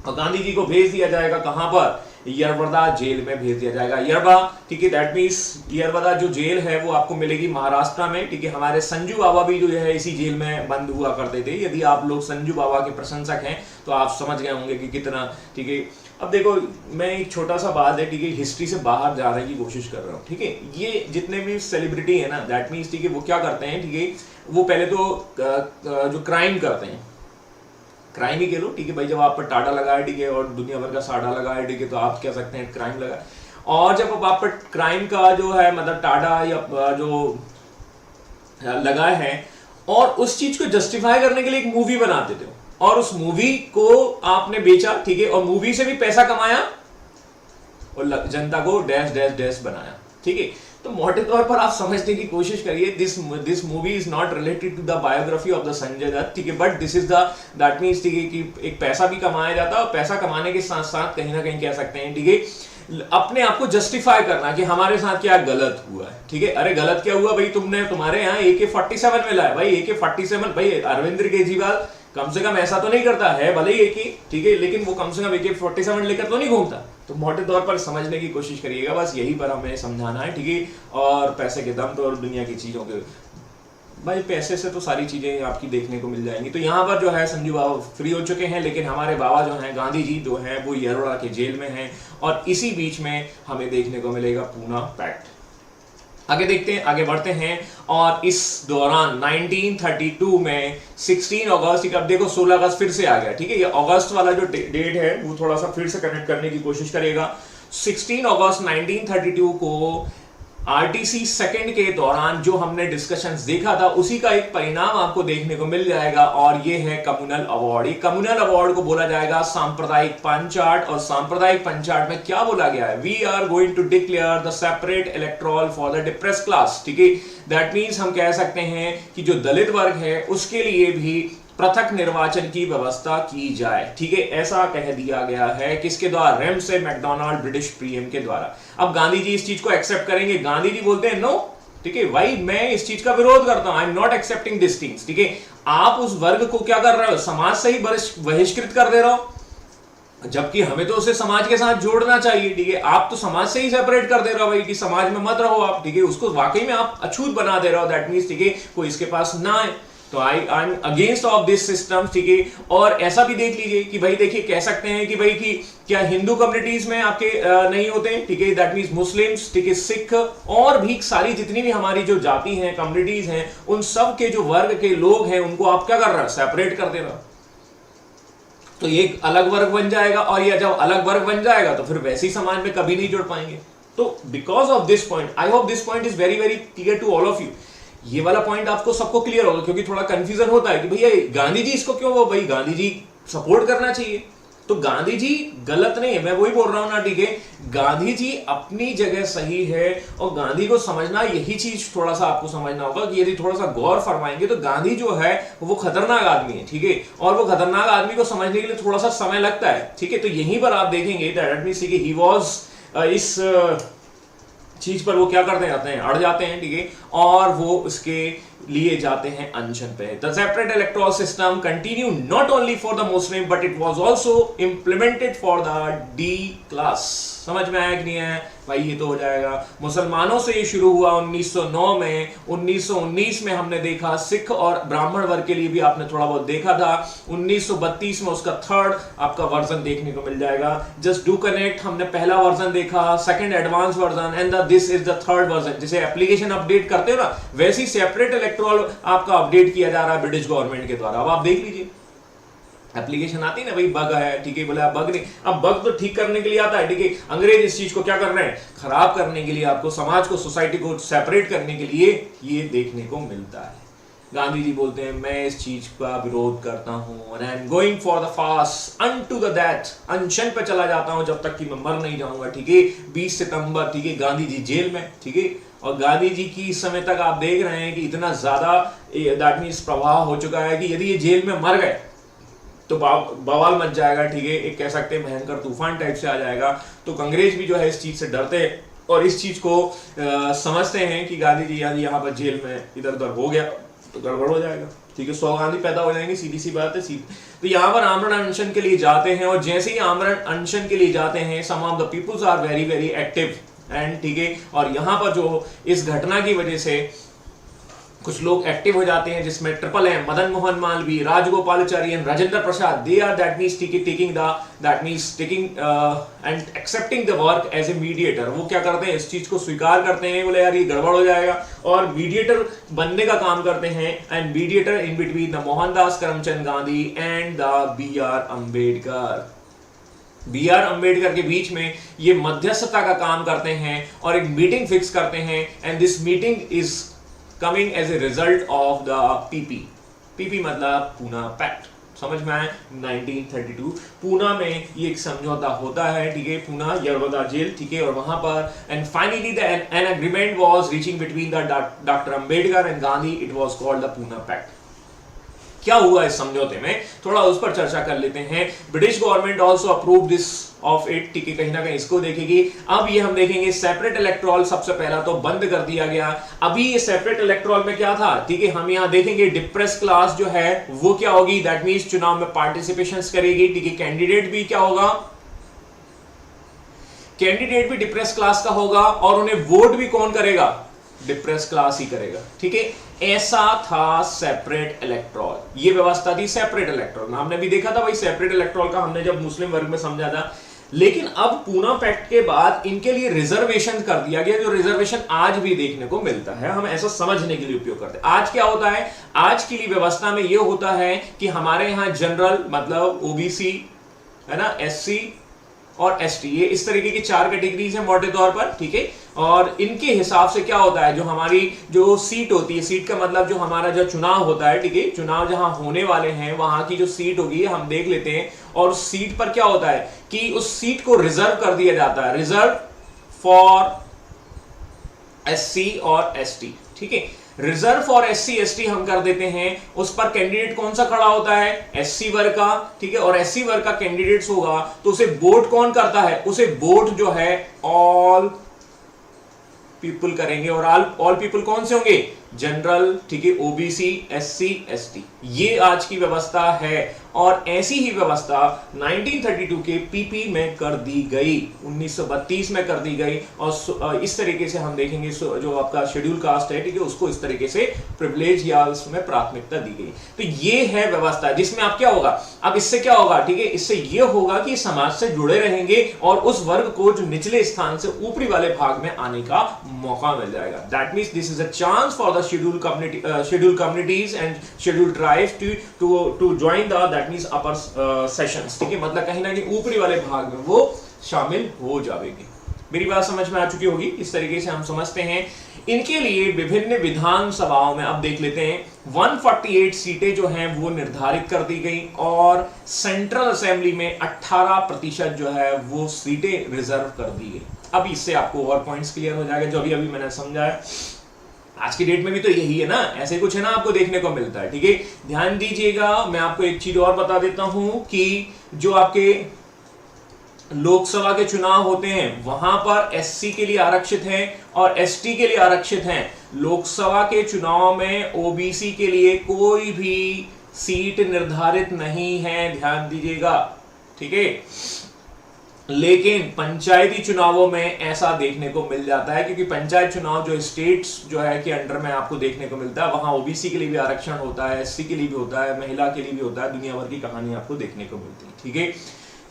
Gandhi ji को भेज दिया जाएगा कहां पर? यरवदा जेल में भेज दिया जाएगा। यरवा, ठीक है, दैट मींस यरवदा जो जेल है वो आपको मिलेगी महाराष्ट्र में, ठीक है। हमारे संजू बाबा भी जो है इसी जेल में बंद हुआ करते थे। यदि आप लोग संजू बाबा के प्रशंसक हैं तो आप समझ गए होंगे कि कितना, ठीक है। अब देखो मैं एक छोटा सा बात है, ठीक है, हिस्ट्री से बाहर जाने की कोशिश कर रहा हूँ, ठीक है। ये जितने भी सेलिब्रिटी है ना, दैट मीन्स, ठीक है, वो क्या करते हैं, ठीक है, वो पहले तो जो क्राइम करते हैं, क्राइम ही कह लो, ठीक है भाई। जब आप पर टाटा लगा है, ठीक है, और दुनिया भर का साड़ा लगा है, ठीक है, तो आप कह सकते हैं क्राइम लगा। और जब आप पर क्राइम का जो है मतलब टाटा या जो लगा है और उस चीज को जस्टिफाई करने के लिए एक मूवी बना देते हो और उस मूवी को आपने बेचा, ठीक है, और मूवी से भी पैसा कमाया और जनता को डैश डैश डैश बनाया, ठीक है। तो मोटे तौर पर आप समझने की कोशिश करिए, this movie is not related to the biography of the Sanjay Dutt, ठीक है, but this is the that means, ठीक है, कि एक पैसा भी कमाया जाता है और पैसा कमाने के साथ साथ कहीं ना कहीं कह सकते हैं, ठीक है, अपने आप को जस्टिफाई करना कि हमारे साथ क्या गलत हुआ है, ठीक है। अरे गलत क्या हुआ भाई, तुमने तुम्हारे यहाँ AK-47 मिला है भाई, AK-47 भाई। अरविंद केजरीवाल कम से कम ऐसा तो नहीं करता है, भले ही एक ही, ठीक है, लेकिन वो कम से कम AK-47 लेकर तो नहीं घूमता। तो मोटे तौर पर समझने की कोशिश करिएगा, बस यही पर हमें समझाना है, ठीक है। और पैसे के दम पर और दुनिया की चीजों के भाई, पैसे से तो सारी चीजें आपकी देखने को मिल जाएंगी। तो यहाँ पर जो है संजू बाबा फ्री हो चुके हैं, लेकिन हमारे बाबा जो हैं गांधी जी जो हैं वो यरोड़ा के जेल में हैं और इसी बीच में हमें देखने को मिलेगा पूना पैक्ट। आगे देखते हैं, आगे बढ़ते हैं। और इस दौरान 1932 में 16 अगस्त, अब देखो 16 अगस्त फिर से आ गया, ठीक है। ये अगस्त वाला जो डेट है वो थोड़ा सा फिर से कनेक्ट करने की कोशिश करेगा। 16 अगस्त 1932 को आरटीसी सेकंड के दौरान जो हमने डिस्कशंस देखा था उसी का एक परिणाम आपको देखने को मिल जाएगा और ये है कम्युनल अवार्ड। ये कम्युनल अवार्ड को बोला जाएगा सांप्रदायिक पंचायत। और सांप्रदायिक पंचायत में क्या बोला गया है? We are going to declare the separate electoral for the depressed class, ठीक है। दैट मीन्स हम कह सकते हैं कि जो दलित वर्ग है उसके लिए भी पृथक निर्वाचन की व्यवस्था की जाए, ठीक है, ऐसा कह दिया गया है। किसके द्वारा? रेमसे मैकडोनाल्ड ब्रिटिश पीएम के द्वारा। अब गांधी जी इस चीज को एक्सेप्ट करेंगे? गांधी जी बोलते हैं नो, ठीक है भाई, मैं इस चीज का विरोध करता हूं, I am not accepting this things, ठीक है। आप उस वर्ग को क्या कर रहे हो? समाज से ही बहिष्कृत कर दे रहे हो, जबकि हमें तो उसे समाज के साथ जोड़ना चाहिए, ठीक है। आप तो समाज से ही सेपरेट कर दे रहे हो भाई कि समाज में मत रहो आप, ठीक है। उसको वाकई में आप अछूत बना दे रहे हो, दैट मीन्स, ठीक है, कोई इसके पास ना है। तो I am against of this system, ठीक है। और ऐसा भी देख लीजिए कि भाई देखिए, कह सकते हैं कि भाई कि क्या हिंदू कम्युनिटीज में आपके नहीं होते हैं, ठीक है, दैट मीन्स मुस्लिम्स, ठीक है, सिख और भी सारी जितनी भी हमारी जो जाति हैं, कम्युनिटीज हैं, उन सब के जो वर्ग के लोग हैं उनको आप क्या कर रहे हो? सेपरेट कर दे रहे हो। तो ये एक अलग वर्ग बन जाएगा और ये जब अलग वर्ग बन जाएगा तो फिर वैसे ही समाज में कभी नहीं जुड़ पाएंगे। तो because of this point, I hope this point is very very clear to all of you. ये वाला पॉइंट आपको सबको क्लियर होगा, क्योंकि थोड़ा कंफ्यूजन होता है कि भैया गांधी जी इसको क्यों, वो भाई गांधी जी सपोर्ट करना चाहिए। तो गांधी जी गलत नहीं है, मैं वही बोल रहा हूं ना, ठीक है। गांधी जी अपनी जगह सही है और गांधी को समझना, यही चीज थोड़ा सा आपको समझना होगा कि यदि थोड़ा सा गौर फरमाएंगे तो गांधी जो है वो खतरनाक आदमी है, ठीक है। और वो खतरनाक आदमी को समझने के लिए थोड़ा सा समय लगता है, ठीक है। तो यहीं पर आप देखेंगे दैट मींस कि ही वाज इस चीज पर वो क्या करते जाते हैं, अड़ जाते हैं, ठीक है। और वो उसके लिए जाते हैं अनशन पे। The separate electoral system continue not only for the Muslim but it was also implemented for the D class. समझ में आया कि नहीं आया भाई? ये तो हो जाएगा। मुसलमानों से ये शुरू हुआ 1909 में। 1919 में हमने देखा सिख और ब्राह्मण वर्ग के लिए भी आपने थोड़ा बहुत देखा था। 1932 में उसका थर्ड आपका वर्जन देखने को मिल जाएगा। जस्ट डू कनेक्ट हमने पहला वर्जन देखा, second advance version and this is the third version. जैसे एप्लीकेशन अपडेट करते हो ना, वैसे सेपरेट इलेक्टोरल आपका अपडेट किया जा रहा है ब्रिटिश गवर्नमेंट के द्वारा। अब आप देख लीजिए, एप्लीकेशन आती है ना भाई, बग है, ठीक है, बोला बग नहीं, अब बग तो ठीक करने के लिए आता है, ठीक है। अंग्रेज इस चीज को क्या कर रहे हैं, खराब करने के लिए, आपको समाज को, सोसाइटी को सेपरेट करने के लिए ये देखने को मिलता है। गांधी जी बोलते हैं मैं इस चीज का विरोध करता हूं, and I am going for the fast unto the death, अनशन पे चला जाता हूं जब तक कि मैं मर नहीं जाऊंगा, ठीक है। 20 सितंबर, ठीक है, गांधी जी जेल में, ठीक है। और गांधी जी की इस समय तक आप देख रहे हैं कि इतना ज्यादा दैट मींस प्रभाव हो चुका है कि यदि ये जेल में मर गए तो बवाल मच जाएगा, ठीक है। एक कह सकते हैं भयंकर तूफान टाइप से आ जाएगा। तो अंग्रेज भी जो है इस चीज से डरते हैं और इस चीज को समझते हैं कि गांधी जी यदि यहाँ पर जेल में इधर उधर हो गया तो गड़बड़ हो जाएगा, ठीक है। 100 गांधी पैदा हो जाएंगे, सीधी सी बात है। तो यहाँ पर आमरण अनशन के लिए जाते हैं और जैसे ही आमरण अनशन के लिए जाते हैं, some of the peoples are very very active and, ठीक है। और यहाँ पर जो इस घटना की वजह से कुछ लोग एक्टिव हो जाते हैं, जिसमें triple M, Madan Mohan Malviya, Rajagopalachari, Rajendra Prasad, they are that means taking and accepting the work as a mediator. वो क्या करते हैं, इस चीज को स्वीकार करते हैं, बोले यार ये गड़बड़ हो जाएगा, और मीडिएटर बनने का काम करते हैं। And mediator in between the Mohandas Karamchand Gandhi and the B are Ambedkar. B are Ambedkar के बीच में ये मध्यस्थता का काम करते हैं और एक मीटिंग फिक्स करते हैं। And this meeting is coming as a result of the PP मतलब पूना पैक्ट। समझ में आए? 1932 पूना में ये एक समझौता होता है, ठीक है, पूना यरवदा जेल, ठीक है। और वहां पर and finally an agreement was reaching between the Dr. Ambedkar and Gandhi, it was called the Poona pact. क्या हुआ इस समझौते में, थोड़ा उस पर चर्चा कर लेते हैं। British government also approve this of it, ठीक है, कहीं ना कहीं इसको देखेगी। अब ये हम देखेंगे सेपरेट इलेक्टोरल सबसे पहला तो बंद कर दिया गया। अभी ये सेपरेट इलेक्टोरल में क्या था, ठीक है, हम यहाँ देखेंगे डिप्रेस क्लास जो है वो क्या होगी, दैट मींस चुनाव में पार्टिसिपेशन करेगी, ठीक है। कैंडिडेट भी क्या होगा, कैंडिडेट भी डिप्रेस क्लास का होगा और उन्हें वोट भी कौन करेगा, डिप्रेस क्लास ही करेगा, ठीक है। ऐसा था सेपरेट इलेक्टोरल, ये व्यवस्था थी सेपरेट इलेक्टोरल में। हमने भी देखा था भाई सेपरेट इलेक्टोरल का, हमने जब मुस्लिम वर्ग में समझा था। लेकिन अब पूना पैक्ट के बाद इनके लिए रिजर्वेशन कर दिया गया, जो रिजर्वेशन आज भी देखने को मिलता है, हम ऐसा समझने के लिए उपयोग करते हैं। आज क्या होता है, आज की लिए व्यवस्था में यह होता है कि हमारे यहां जनरल मतलब ओबीसी है ना, एससी और एसटी, ये इस तरीके की 4 कैटेगरीज हैं मोटे तौर पर, ठीक है। और इनके हिसाब से क्या होता है, जो हमारी जो सीट होती है, सीट का मतलब जो हमारा जो चुनाव होता है, ठीक है, चुनाव जहां होने वाले हैं वहां की जो सीट होगी हम देख लेते हैं। और सीट पर क्या होता है कि उस सीट को रिजर्व कर दिया जाता है, रिजर्व फॉर एससी और एसटी, ठीक है। रिजर्व फॉर एससी एसटी हम कर देते हैं, उस पर कैंडिडेट कौन सा खड़ा होता है, एससी वर्ग का, ठीक है। और एससी वर्ग का कैंडिडेट्स होगा तो उसे वोट कौन करता है, उसे वोट जो है ऑल पीपल करेंगे। और ऑल पीपल कौन से होंगे, जनरल, ठीक है, ओबीसी, एससी, एसटी। ये आज की व्यवस्था है और ऐसी ही व्यवस्था 1932 के पीपी में कर दी गई, 1932 में कर दी गई। और इस तरीके से हम देखेंगे जो आपका शेड्यूल कास्ट है, ठीक है, उसको इस तरीके से प्रिविलेज या उसमें प्राथमिकता दी गई। तो ये है व्यवस्था जिसमें अब क्या होगा, अब इससे क्या होगा, ठीक है, इससे ये होगा कि समाज से जुड़े रहेंगे और उस वर्ग को जो निचले स्थान से ऊपरी वाले भाग में आने का मौका मिल जाएगा। That means this is a chance for the schedule communities and schedule tribes to join the that means upper sessions, ठीक है, मतलब कहीं ना कहीं ऊपरी वाले भाग में वो शामिल हो जाएंगे। मेरी बात समझ में आ चुकी होगी, इस तरीके से हम समझते हैं। इनके लिए विभिन्न विधानसभाओं में अब देख लेते हैं 148 सीटें जो हैं वो निर्धारित कर दी गई और सेंट्रल असेंबली में 18% जो है वो सीटें रिजर्व कर दी गई। अब इससे आपको और पॉइंट्स क्लियर हो जाएगा जो अभी मैंने समझाया। आज की डेट में भी तो यही है ना, ऐसे कुछ है ना, आपको देखने को मिलता है, ठीक है। ध्यान दीजिएगा, मैं आपको एक चीज और बता देता हूं कि जो आपके लोकसभा के चुनाव होते हैं वहां पर एससी के लिए आरक्षित हैं और एसटी के लिए आरक्षित हैं। लोकसभा के चुनाव में ओबीसी के लिए कोई भी सीट निर्धारित नहीं है, ध्यान दीजिएगा, ठीक है। लेकिन पंचायती चुनावों में ऐसा देखने को मिल जाता है, क्योंकि पंचायत चुनाव जो स्टेट्स जो है कि अंडर में आपको देखने को मिलता है, वहां ओबीसी के लिए भी आरक्षण होता है, एससी के लिए भी होता है, महिला के लिए भी होता है, दुनिया भर की कहानी आपको देखने को मिलती है, ठीक है।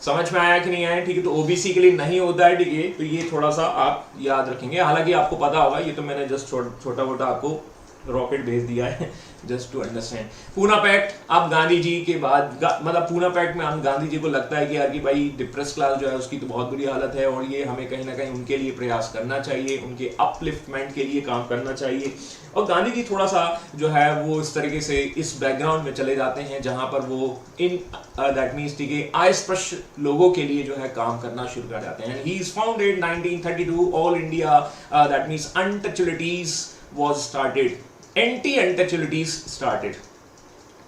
समझ में आया कि नहीं आया, ठीक है। तो ओबीसी के लिए नहीं होता है, ठीक है, तो ये थोड़ा सा आप याद रखेंगे। हालांकि आपको पता होगा, ये तो मैंने जस्ट छोटा मोटा आपको रॉकेट भेज दिया है just to understand. Poona pact, अब गांधी जी के बाद मतलब पूना पैक्ट में हम गांधी जी को लगता है कि यार कि भाई डिप्रेस क्लास जो है उसकी तो बहुत बुरी हालत है और ये हमें कहीं ना कहीं उनके लिए प्रयास करना चाहिए, उनके अपलिफ्टमेंट के लिए काम करना चाहिए। और गांधी जी थोड़ा सा जो है वो इस तरीके से इस बैकग्राउंड में चले जाते हैं जहां पर वो इन दैट मीन्स ठीक है अस्पृश्य लोगों के लिए जो है काम करना शुरू कर जाते हैं। He is founded 1932 all India that means untouchabilities was started, anti untouchabilities started,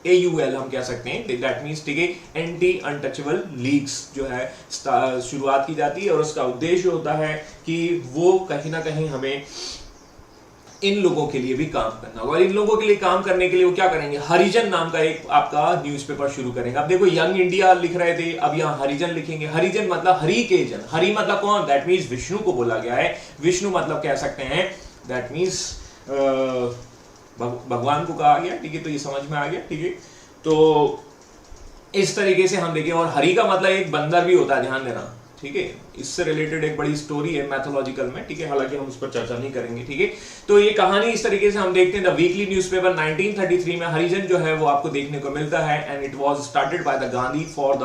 AUL हम कह सकते हैं, दैट मीन्स ठीक है एंटी अनटचेबल लीग्स जो है शुरुआत की जाती है और उसका उद्देश्य होता है कि वो कहीं ना कहीं हमें इन लोगों के लिए भी काम करना होगा। और इन लोगों के लिए काम करने के लिए वो क्या करेंगे, हरिजन नाम का एक आपका न्यूज़पेपर शुरू करेंगे। अब देखो यंग इंडिया लिख रहे थे, अब यहाँ हरिजन लिखेंगे। हरिजन मतलब हरि के जन, हरि मतलब कौन, दैट मीन्स विष्णु को बोला गया है। विष्णु मतलब कह सकते हैं दैट मीन्स भगवान को कहा गया, ठीक है, तो ये समझ में आ गया, ठीक है। तो इस तरीके से हम देखें, और हरि का मतलब एक बंदर भी होता है, ध्यान देना, ठीक है। इससे रिलेटेड एक बड़ी स्टोरी है मैथोलॉजिकल में, ठीक है, हालांकि हम उस पर चर्चा नहीं करेंगे, ठीक है। तो ये कहानी इस तरीके से हम देखते हैं। द वीकली न्यूज़पेपर 1933 में हरिजन जो है वो आपको देखने को मिलता है, and it was started by the Gandhi for the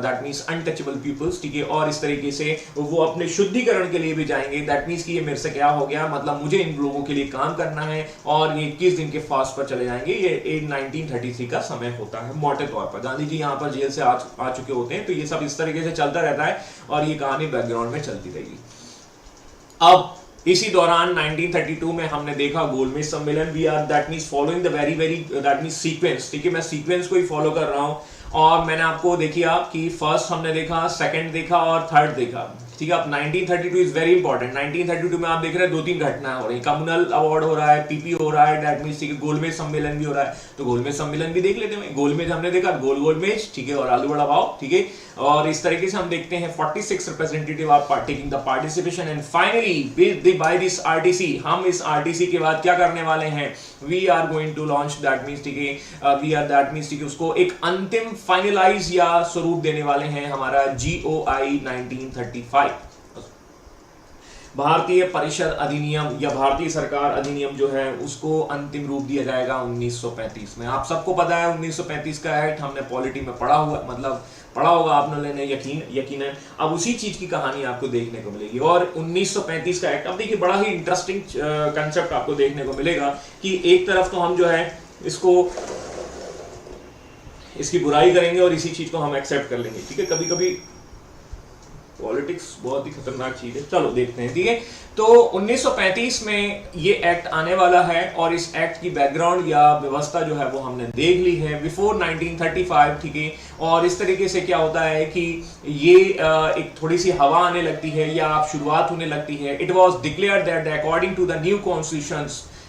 that means untouchable peoples, ठीक है। और इस तरीके से वो अपने शुद्धिकरण के लिए भी जाएंगे, दैट मींस कि ये मेरे से क्या हो गया, मतलब मुझे इन लोगों के लिए काम करना है, और ये 21 दिन के फास्ट पर चले जाएंगे। ये 1933 का समय होता है मोटे तौर पर। गांधी जी यहाँ पर जेल से आ चुके होते हैं, तो ये सब इस तरीके से चलता रहता है और ये कहानी बैकग्राउंड में चलती रहेगी। अब इसी दौरान 1932 में हमने देखा गोलमेज सम्मेलन। We are that means following the very that means sequence, ठीक है, मैं सीक्वेंस को ही फॉलो कर रहा हूं। और मैंने आपको देखिए कि फर्स्ट हमने देखा, सेकंड देखा और थर्ड देखा, ठीक है। अब 1932 इज वेरी इंपॉर्टेंट। 1932 में आप देख रहे हैं 2-3 घटनाएं हो रही, कम्युनल अवार्ड हो रहा है, पीपी हो रहा है, दैट मींस ठीक है, गोलमेज सम्मेलन भी हो रहा है। तो गोलमेज सम्मेलन भी देख लेते हैं। गोलमेज हमने देखा, गोलमेज, ठीक है, और आलू बड़ा पाव, ठीक है। और इस तरीके से हम देखते हैं 46 representative are taking the participation, and finally by this RTC, हम इस आरटीसी के बाद क्या करने वाले हैं, we are going to launch that means ठीक है, वी आर दैट मींस ठीक है, उसको एक अंतिम फाइनलाइज या स्वरूप देने वाले हैं, हमारा GOI 1935, भारतीय परिषद अधिनियम या भारतीय सरकार अधिनियम जो है उसको अंतिम रूप दिया जाएगा 1935 में। आप सबको पता है 1935 का एक्ट, हमने पॉलिटी में पढ़ा हुआ, मतलब पढ़ा होगा आपने ने, यकीनन। अब उसी चीज की कहानी आपको देखने को मिलेगी। और 1935 का एक्ट, अब देखिए बड़ा ही इंटरेस्टिंग कंसेप्ट आपको देखने को मिलेगा कि एक तरफ तो हम जो है इसकी बुराई करेंगे और इसी चीज को हम एक्सेप्ट कर लेंगे, ठीक है। कभी कभी पॉलिटिक्स बहुत ही खतरनाक चीज है, चलो देखते हैं, ठीक है। तो 1935 में ये एक्ट आने वाला है और इस एक्ट की बैकग्राउंड या व्यवस्था जो है वो हमने देख ली है बिफोर 1935, ठीक है। और इस तरीके से क्या होता है कि ये एक थोड़ी सी हवा आने लगती है या आप शुरुआत होने लगती है। It was declared that according to the new constitution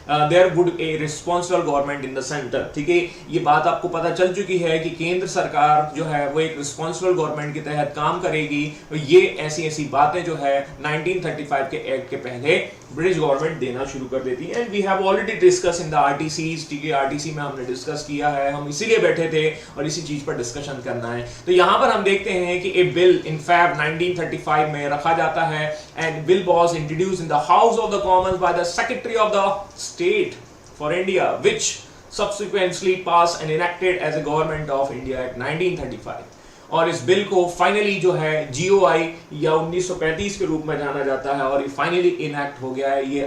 there would a responsible government in the centre, ठीक है। ये बात आपको पता चल चुकी है कि केंद्र सरकार जो है वो एक रिस्पॉन्सिबल गवर्नमेंट के तहत काम करेगी। ये ऐसी बातें जो है 1935 के एक्ट के पहले ब्रिटिश गवर्नमेंट देना शुरू कर देती है। And we have already discuss in the RTCs, ठीक है, आरटीसी में हमने डिस्कस किया है, हम इसीलिए बैठे थे और इसी चीज पर डिस्कशन करना है। तो यहां पर हम देखते हैं कि ए बिल इन फैब 1935 में रखा जाता है, and bill was introduced in the house of the Commons by the secretary of the state for India, which subsequently passed and enacted as a government of India at 1935। और इस bill को finally जो है GOI या 1935 के रूप में जाना जाता है और ये फाइनली इनैक्ट हो गया है, ये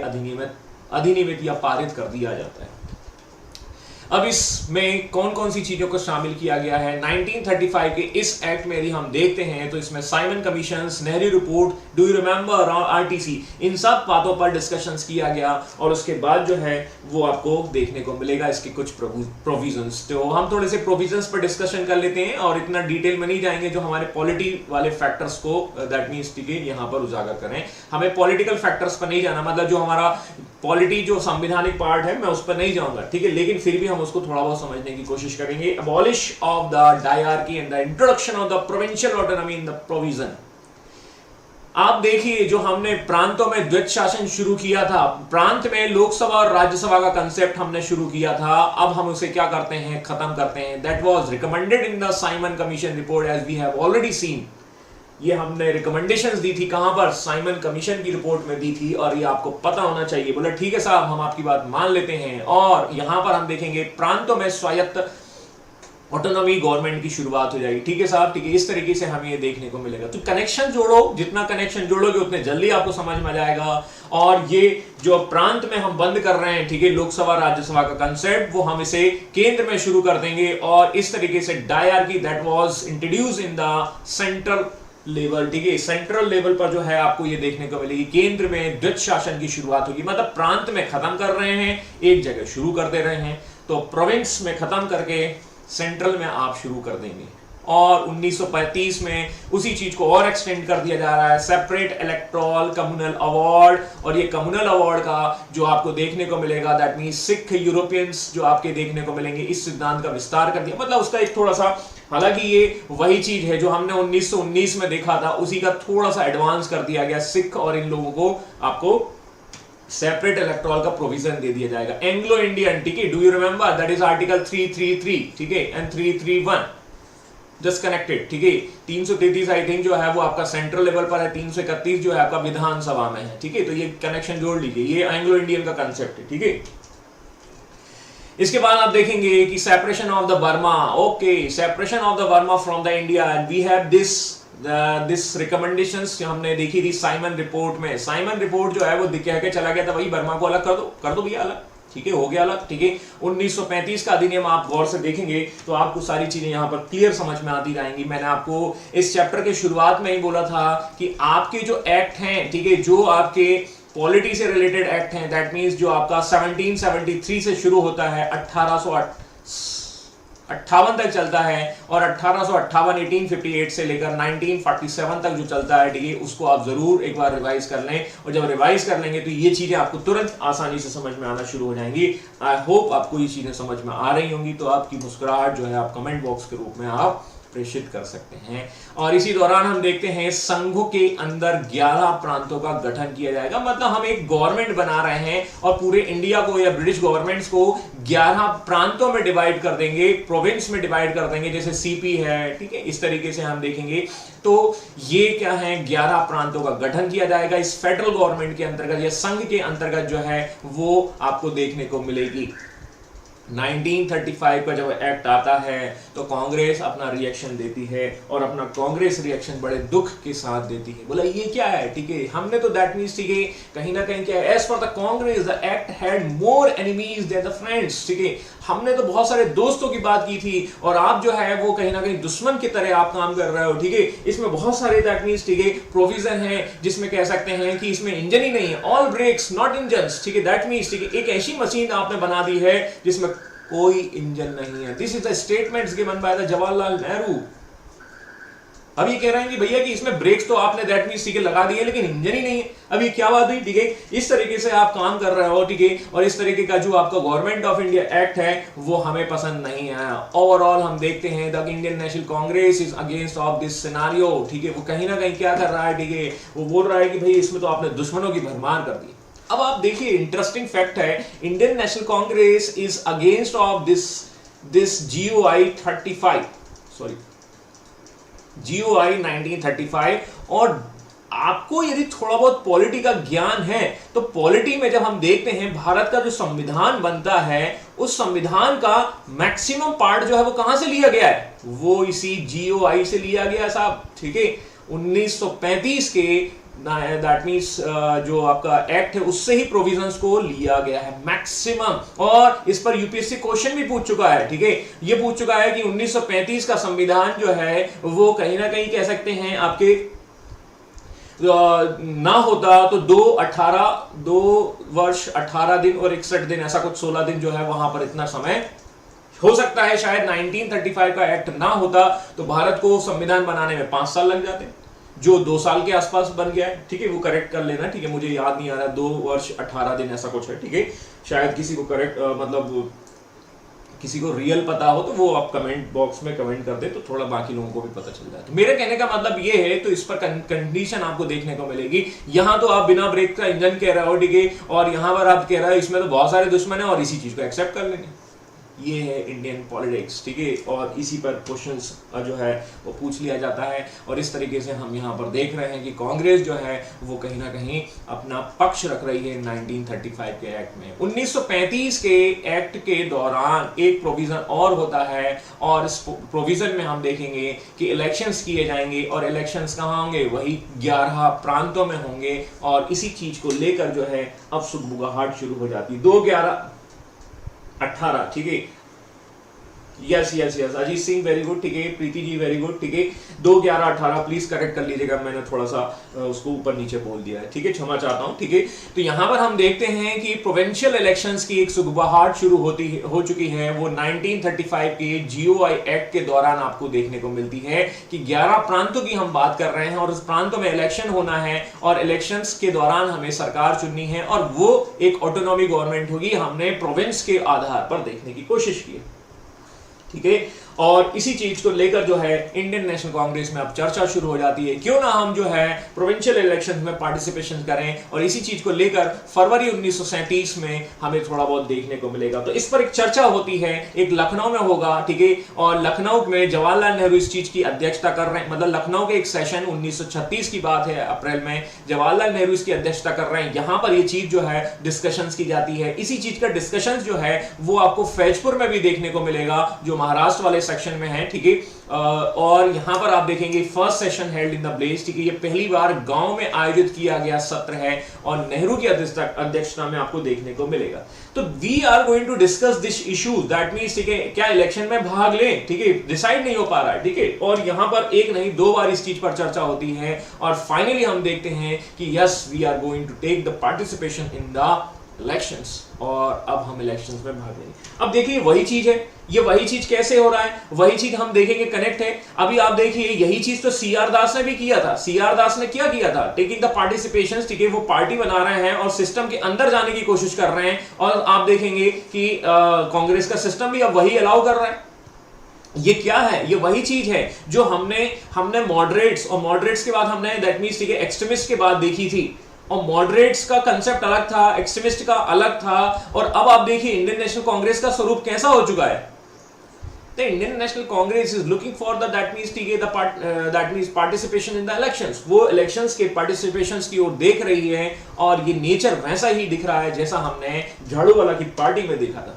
अधिनियमित या पारित कर दिया जाता है। अब इसमें कौन कौन सी चीजों को शामिल किया गया है 1935 के इस एक्ट में यदि हम देखते हैं तो इसमें Simon commission, Nehru report, do you remember, RTC, इन सब बातों पर डिस्कशंस किया गया और उसके बाद जो है वो आपको देखने को मिलेगा इसके कुछ प्रोविजंस। तो हम थोड़े से प्रोविजंस पर डिस्कशन कर लेते हैं और इतना डिटेल में नहीं जाएंगे जो हमारे पॉलिटी वाले फैक्टर्स को दैट मींस ठीक है यहां पर उजागर करें। हमें पॉलिटिकल फैक्टर्स पर नहीं जाना, मतलब जो हमारा पॉलिटी जो संवैधानिक पार्ट है मैं उस पर नहीं जाऊंगा, ठीक है, लेकिन फिर भी हम उसको थोड़ा बहुत समझने की कोशिश करेंगे। Abolish of the dyarchy and the introduction of the provincial autonomy in the provision. आप देखिए जो हमने प्रांतों में द्वैत शासन शुरू किया था, प्रांत में लोकसभा और राज्यसभा का कंसेप्ट हमने शुरू किया था, अब हम उसे क्या करते हैं, खत्म करते हैं। That was recommended in the Simon commission report as we have already seen. ये हमने रिकमेंडेशंस दी थी कहां पर, साइमन कमीशन की रिपोर्ट में दी थी और ये आपको पता होना चाहिए। बोला ठीक है साहब, हम आपकी बात मान लेते हैं। और यहां पर हम देखेंगे प्रांतों में स्वायत्त ऑटोनॉमी गवर्नमेंट की शुरुआत हो जाएगी। ठीक है साहब, ठीक है, इस तरीके से हमें ये देखने को मिलेगा। तो कनेक्शन जोड़ो, जितना कनेक्शन जोड़ोगे उतने जल्दी आपको समझ में आ जाएगा। और ये जो प्रांत में हम बंद कर रहे हैं, ठीक है, लोकसभा राज्यसभा का कंसेप्ट, वो हम इसे केंद्र में शुरू कर देंगे और इस तरीके से dyarchy that was introduce in the central level, ठीक है, सेंट्रल लेवल पर जो है आपको ये देखने को मिलेगी। केंद्र में द्वैत शासन की शुरुआत होगी, मतलब प्रांत में खत्म कर रहे हैं, एक जगह शुरू कर दे रहे हैं, तो प्रोविंस में खत्म करके सेंट्रल में आप शुरू कर देंगे। और 1935 में उसी चीज को और एक्सटेंड कर दिया जा रहा है, सेपरेट इलेक्टोरल कम्युनल अवार्ड। और ये कम्युनल अवार्ड का जो आपको देखने को मिलेगा दैट मींस सिख यूरोपियंस जो आपके देखने को मिलेंगे, इस सिद्धांत का विस्तार कर दिया। मतलब उसका एक थोड़ा सा, हालांकि ये वही चीज है जो हमने 1919 में देखा था, उसी का थोड़ा सा एडवांस कर दिया गया। सिख और इन लोगों को आपको सेपरेट इलेक्टोरल का प्रोविजन दे दिया जाएगा। एंग्लो इंडियन, ठीक है, do you remember, that is article 333, ठीक है, एंड 331 जस्ट कनेक्टेड, ठीक है। 333 आई थिंक जो है वो आपका सेंट्रल लेवल पर है, 331 जो है आपका विधानसभा में है, ठीक है। तो ये कनेक्शन जोड़ लीजिए, ये एंग्लो इंडियन का कंसेप्ट है, ठीक है। इसके बाद आप देखेंगे कि separation of the Burma, okay, separation of the Burma from the India, and we have this recommendations हमने देखी थी साइमन रिपोर्ट में। साइमन रिपोर्ट जो है वो कह के चला गया था, भाई बर्मा को अलग कर दो भैया अलग, ठीक है, हो गया अलग, ठीक है। 1935 का अधिनियम आप गौर से देखेंगे तो आपको सारी चीजें यहाँ पर क्लियर समझ में आती रहेंगी। मैंने आपको इस चैप्टर के शुरुआत में ही बोला था कि आपके जो एक्ट हैं, ठीक है, जो आपके पॉलिटी से रिलेटेड एक्ट हैं, दैट मींस जो आपका 1773 से शुरू होता है, 1858 तक चलता है, और 1858 1858 से लेकर 1947 तक जो चलता है, ठीक है, उसको आप जरूर एक बार रिवाइज कर लें। और जब रिवाइज कर लेंगे तो ये चीजें आपको तुरंत आसानी से समझ में आना शुरू हो जाएंगी। आई होप आपको ये चीजें समझ में आ रही होंगी। तो आपकी मुस्कुराहट जो है आप कमेंट बॉक्स के रूप में आप प्रेषित कर सकते हैं। और इसी दौरान हम देखते हैं संघों के अंदर 11 प्रांतों का गठन किया जाएगा, मतलब हम एक गवर्नमेंट बना रहे हैं और पूरे इंडिया को या ब्रिटिश गवर्नमेंट्स को 11 प्रांतों में डिवाइड कर देंगे, प्रोविंस में डिवाइड कर देंगे, जैसे सीपी है, ठीक है, इस तरीके से हम देखेंगे। तो ये क्या है, 11 प्रांतों का गठन किया जाएगा इस फेडरल गवर्नमेंट के अंतर्गत या संघ के अंतर्गत जो है वो आपको देखने को मिलेगी। 1935 का जब एक्ट आता है तो कांग्रेस अपना रिएक्शन देती है और अपना कांग्रेस रिएक्शन बड़े दुख के साथ देती है। बोला ये क्या है, ठीक है, हमने तो दैट मींस, ठीक है, कहीं ना कहीं क्या है, as for the Congress the act had more enemies than the friends, ठीक है, हमने तो बहुत सारे दोस्तों की बात की थी और आप जो है वो कहीं ना कहीं दुश्मन की तरह आप काम कर रहे हो, ठीक है। इसमें बहुत सारे दैट मींस, ठीक है, प्रोविजन है जिसमें कह सकते हैं कि इसमें इंजन ही नहीं है, ऑल ब्रेक्स नॉट इंजन्स, ठीक है, दैट मींस, ठीक है, एक ऐसी मशीन आपने बना दी है जिसमें कोई इंजन नहीं है। This is the statements given by the Jawaharlal Nehru. अब ये कह रहे हैं कि भैया कि इसमें ब्रेक्स तो आपने दैट मींस, ठीक है, लगा दिए लेकिन इंजन ही नहीं है। अभी क्या बात हुई, ठीक है, इस तरीके से आप काम कर रहे हो, ठीक है, और इस तरीके का जो आपका गवर्नमेंट ऑफ इंडिया एक्ट है वो हमें पसंद नहीं आया। ओवरऑल हम देखते हैं the Indian National Congress is against of this scenario, ठीक है, वो कहीं ना कहीं क्या कर रहा है, ठीक है, वो बोल रहा है कि भाई इसमें तो आपने दुश्मनों की भरमार कर दी। अब आप देखिए इंटरेस्टिंग फैक्ट है, Indian National Congress is against of this GOI 35, sorry GOI 1935। और आपको यदि थोड़ा बहुत पॉलिटी का ज्ञान है तो पॉलिटी में जब हम देखते हैं भारत का जो संविधान बनता है उस संविधान का मैक्सिमम पार्ट जो है वो कहां से लिया गया है, वो इसी GOI से लिया गया साहब, ठीक है। 1935 के दैट मीन्स जो आपका एक्ट है उससे ही प्रोविजंस को लिया गया है मैक्सिमम। और इस पर यूपीएससी क्वेश्चन भी पूछ चुका है, ठीक है, ये पूछ चुका है कि 1935 का संविधान जो है वो कहीं ना कहीं कह सकते हैं आपके ना होता तो 2 वर्ष 18 दिन और 61 दिन, ऐसा कुछ 16 दिन जो है वहां पर इतना समय हो सकता है। शायद 1935 का एक्ट ना होता तो भारत को संविधान बनाने में 5 साल लग जाते, जो 2 साल के आसपास बन गया है, ठीक है, वो करेक्ट कर लेना, ठीक है, मुझे याद नहीं आ रहा, 2 वर्ष 18 दिन ऐसा कुछ है, ठीक है, शायद किसी को करेक्ट मतलब किसी को रियल पता हो तो वो आप कमेंट बॉक्स में कमेंट कर दे तो थोड़ा बाकी लोगों को भी पता चल जाए। तो मेरे कहने का मतलब ये है, तो इस पर कंडीशन आपको देखने को मिलेगी। यहां तो आप बिना ब्रेक का इंजन कह रहे हो, ठीक है, और यहां पर आप कह रहे हो इसमें तो बहुत सारे दुश्मन है और इसी चीज को एक्सेप्ट कर लेंगे। ये है इंडियन पॉलिटिक्स, ठीक है, और इसी पर क्वेश्चंस जो है वो पूछ लिया जाता है। और इस तरीके से हम यहाँ पर देख रहे हैं कि कांग्रेस जो है वो कहीं ना कहीं अपना पक्ष रख रही है 1935 के एक्ट में। 1935 के एक्ट के दौरान एक प्रोविजन और होता है, और इस प्रोविजन में हम देखेंगे कि इलेक्शंस किए जाएंगे, और इलेक्शंस कहाँ होंगे, वही 11 प्रांतों में होंगे। और इसी चीज को लेकर जो है अब सुगबुगाहट शुरू हो जाती है। 2 11 18, ठीक है, yes yes yes, Ajit Singh very good, ठीक है, प्रीति जी वेरी गुड, ठीक है, 2 11 18 प्लीज करेक्ट कर लीजिएगा, मैंने थोड़ा सा उसको ऊपर नीचे बोल दिया है, ठीक है, क्षमा चाहता हूं, ठीक है। तो यहां पर हम देखते हैं कि प्रोविंशियल इलेक्शंस की एक सुगबुगाहट शुरू हो चुकी है, वो 1935 के जीओआई एक्ट के दौरान आपको देखने को मिलती है कि 11 प्रांतों की हम बात कर रहे हैं, और उस प्रांतों में इलेक्शन होना है, और इलेक्शंस के दौरान हमें सरकार चुननी है, और वो एक ऑटोनॉमी गवर्नमेंट होगी। हमने प्रोविंस के आधार पर देखने की कोशिश की, ठीक है। और इसी चीज को लेकर जो है इंडियन नेशनल कांग्रेस में अब चर्चा शुरू हो जाती है, क्यों ना हम जो है प्रोविंशियल इलेक्शन में पार्टिसिपेशन करें, और इसी चीज को लेकर फरवरी 1937 में हमें थोड़ा बहुत देखने को मिलेगा। तो इस पर एक चर्चा होती है, एक लखनऊ में होगा, ठीक है, और लखनऊ में जवाहरलाल नेहरू इस चीज की अध्यक्षता कर रहे हैं, मतलब लखनऊ के एक सेशन 1936 की बात है, अप्रैल में जवाहरलाल नेहरू इसकी अध्यक्षता कर रहे हैं। यहां पर ये चीज जो है डिस्कशंस की जाती है। इसी चीज का डिस्कशंस जो है वो आपको फैजपुर में भी देखने को मिलेगा, जो महाराष्ट्र वाले सेक्शन में है, ठीक है। और यहां पर आप देखेंगे first session held in the place, ठीक है, ये पहली बार गांव में आयोजित किया गया सत्र है, और नेहरू की अध्यक्षता में आपको देखने को मिलेगा। तो we are going to discuss this issue, that means, ठीक है, क्या इलेक्शन में भाग लें, ठीक है, डिसाइड नहीं हो पा रहा है, ठीक है, और यहां पर एक नहीं 2 बार इस चीज पर चर्चा होती है, और फाइनली हम देखते हैं कि yes we are going to take the participation in the elections, और अब हम इलेक्शंस में भाग लेंगे। अब देखिए वही चीज है, ये वही चीज कैसे हो रहा है, वही चीज हम देखेंगे कनेक्ट है। अभी आप देखिए यही चीज तो सीआर दास ने भी किया था। सीआर दास ने क्या किया था, टेकिंग द पार्टिसिपेशन, ठीक है, वो पार्टी बना रहे हैं और सिस्टम के अंदर जाने की कोशिश कर रहे हैं, और आप देखेंगे कि कांग्रेस का सिस्टम भी अब वही अलाउ कर रहा है। ये क्या है, ये वही चीज है जो हमने मॉडरेट्स, और मॉडरेट्स के बाद हमने दैट मींस, ठीक है, एक्सट्रीमिस्ट के बाद देखी थी, और मॉडरेट्स का कंसेप्ट अलग था, एक्सट्रीमिस्ट का अलग था, और अब आप देखिए इंडियन नेशनल कांग्रेस का स्वरूप कैसा हो चुका है। The Indian National Congress is looking for the that means participation in the elections. वो elections के participations की ओर देख रही है, और ये नेचर वैसा ही दिख रहा है जैसा हमने झाड़ू वाला की पार्टी में देखा था।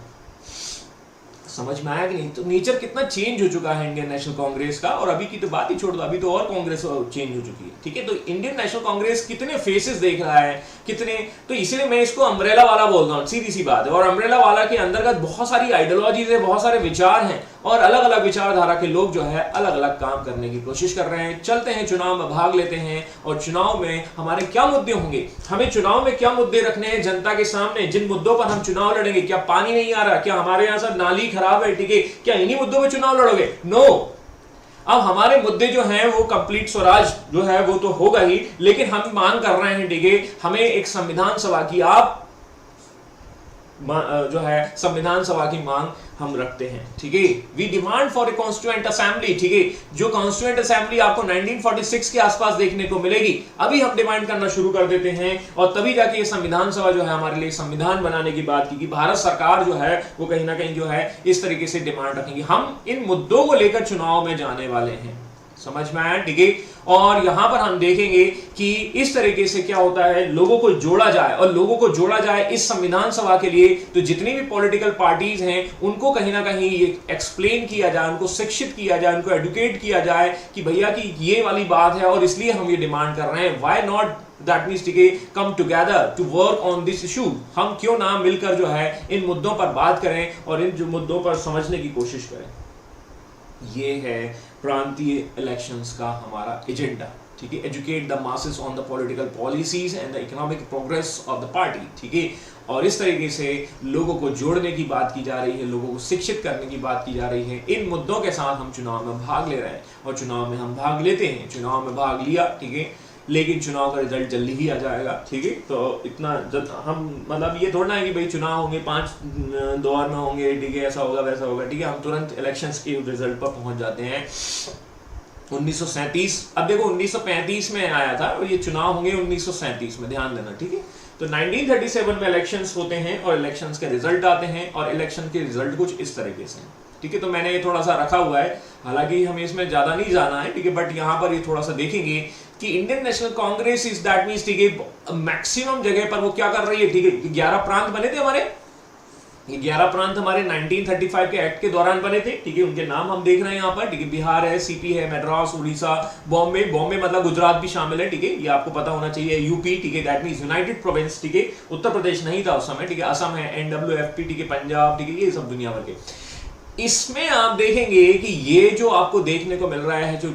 समझ में आया कि नहीं? तो नेचर कितना चेंज हो चुका है इंडियन नेशनल कांग्रेस का, और अभी की तो बात ही छोड़ दो, अभी तो और कांग्रेस चेंज हो चुकी है, ठीक है। तो इंडियन नेशनल कांग्रेस कितने फेसेस देख रहा है, कितने, तो इसलिए मैं इसको अम्ब्रेला वाला बोल रहा हूँ, सीधी सी बात है। और अम्ब्रेला वाला के अंतर्गत बहुत सारी आइडियोलॉजीज है, बहुत सारे विचार हैं, और अलग अलग विचारधारा के लोग जो है अलग अलग काम करने की कोशिश कर रहे हैं। चलते हैं चुनाव में भाग लेते हैं, और चुनाव में हमारे क्या मुद्दे होंगे, हमें चुनाव में क्या मुद्दे रखने हैं जनता के सामने, जिन मुद्दों पर हम चुनाव लड़ेंगे। क्या पानी नहीं आ रहा, क्या हमारे यहाँ से नाली खराब है, ठीक है, क्या इन्हीं मुद्दों पे चुनाव लड़ोगे? नो। अब हमारे मुद्दे जो हैं वो कंप्लीट स्वराज जो है वो तो होगा ही, लेकिन हम मांग कर रहे हैं, ठीक है, हमें एक संविधान सभा की आप जो है संविधान सभा की मांग हम रखते हैं, ठीक है। We demand for a constituent assembly, ठीक है, जो कॉन्स्टिट्यूएंट असेंबली आपको 1946 के आसपास देखने को मिलेगी। अभी हम डिमांड करना शुरू कर देते हैं, और तभी जाके ये संविधान सभा जो है हमारे लिए संविधान बनाने की बात की। भारत सरकार जो है वो कहीं ना कहीं जो है इस तरीके से डिमांड रखेंगे। हम इन मुद्दों को लेकर चुनाव में जाने वाले हैं, समझ में आया, ठीक है। और यहां पर हम देखेंगे कि इस तरीके से क्या होता है, लोगों को जोड़ा जाए, और लोगों को जोड़ा जाए इस संविधान सभा के लिए। तो जितनी भी पॉलिटिकल पार्टीज हैं उनको कहीं ना कहीं ये एक्सप्लेन किया जाए, उनको शिक्षित किया जाए, उनको एडुकेट किया जाए कि भैया कि ये वाली बात है, और इसलिए हम ये डिमांड कर रहे हैं। व्हाई नॉट दैट मीन्स ठीक है come together to work on this issue, हम क्यों ना मिलकर जो है इन मुद्दों पर बात करें और इन जो मुद्दों पर समझने की कोशिश करें। ये है प्रांतीय इलेक्शंस का हमारा एजेंडा, ठीक है। Educate the masses on the political policies and the economic progress of the party, ठीक है। और इस तरीके से लोगों को जोड़ने की बात की जा रही है, लोगों को शिक्षित करने की बात की जा रही है। इन मुद्दों के साथ हम चुनाव में भाग ले रहे हैं और चुनाव में हम भाग लेते हैं, चुनाव में भाग लिया, ठीक है, लेकिन चुनाव का रिजल्ट जल्दी ही आ जाएगा, ठीक है। तो इतना हम मतलब ये थोड़ा है कि भाई चुनाव होंगे 5 दौर में होंगे, ठीक है, ऐसा होगा वैसा होगा, ठीक है, हम तुरंत इलेक्शंस के रिजल्ट पर पहुंच जाते हैं। 1937, अब देखो 1935 में आया था और ये चुनाव होंगे 1937 में, ध्यान देना, ठीक है। तो 1937 में इलेक्शंस होते हैं और इलेक्शंस के रिजल्ट आते हैं और इलेक्शन के रिजल्ट कुछ इस तरीके से, ठीक है। तो मैंने ये थोड़ा सा रखा हुआ है, हालांकि हमें इसमें ज्यादा नहीं जाना है, ठीक है, बट यहाँ पर ये थोड़ा सा देखेंगे कि Indian National Congress is that means, ठीक है, मैक्सिमम जगह पर वो क्या कर रही है, ठीक है। 11 प्रांत बने थे हमारे, ये 11 प्रांत हमारे 1935 के एक्ट के दौरान बने थे, ठीक है। उनके नाम हम देख रहे हैं यहाँ पर, ठीक है। बिहार है, सीपी है, मद्रास, उड़ीसा, बॉम्बे, बॉम्बे मतलब गुजरात भी शामिल है, ठीक है, ये आपको पता होना चाहिए। यूपी, ठीक है, दैट मींस यूनाइटेड प्रोविंस, ठीक है। उत्तर प्रदेश नहीं था उस समय, ठीक है। असम है, NWFP, ठीक है, पंजाब, ठीक है, ये सब दुनिया भर के। इसमें आप देखेंगे कि ये जो आपको देखने को मिल रहा है, जो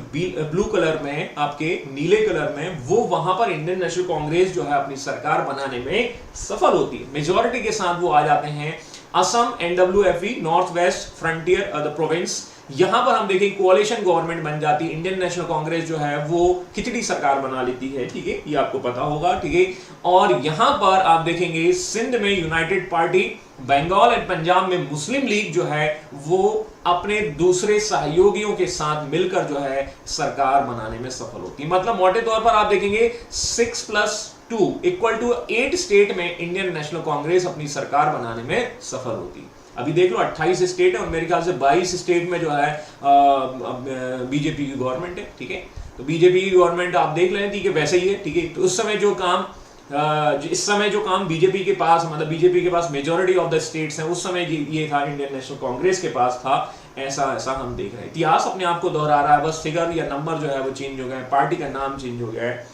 ब्लू कलर में, आपके नीले कलर में, वो वहां पर इंडियन नेशनल कांग्रेस जो है अपनी सरकार बनाने में सफल होती है, मेजॉरिटी के साथ वो आ जाते हैं। Assam, NWFE, north west frontier the province, यहां पर हम देखें कोalition गवर्नमेंट बन जाती है। इंडियन नेशनल कांग्रेस जो है वो खिचड़ी सरकार बना लेती है, ठीक है, ये आपको पता होगा, ठीक है। और यहां पर आप देखेंगे सिंध में यूनाइटेड पार्टी, बंगाल एंड पंजाब में मुस्लिम लीग जो है वो अपने दूसरे सहयोगियों के साथ मिलकर जो है सरकार बनाने में सफल होती है। मतलब मोटे तौर पर आप देखेंगे 6+2 = 8 स्टेट में इंडियन नेशनल कांग्रेस अपनी सरकार बनाने में सफल होती है। अभी देख लो 28 स्टेट है और मेरे ख्याल से 22 स्टेट में जो है बीजेपी की गवर्नमेंट है, ठीक है। तो बीजेपी की गवर्नमेंट आप देख लें, ठीक है, वैसे ही है, ठीक है। तो उस समय जो काम इस समय जो काम बीजेपी के पास, मतलब बीजेपी के पास मेजॉरिटी ऑफ द स्टेट्स हैं, उस समय ये था इंडियन नेशनल कांग्रेस के पास था। ऐसा हम देख रहे हैं। इतिहास अपने आप को दोहरा रहा है, बस फिगर या नंबर जो है वो चेंज हो गए, पार्टी का नाम चेंज हो गया है।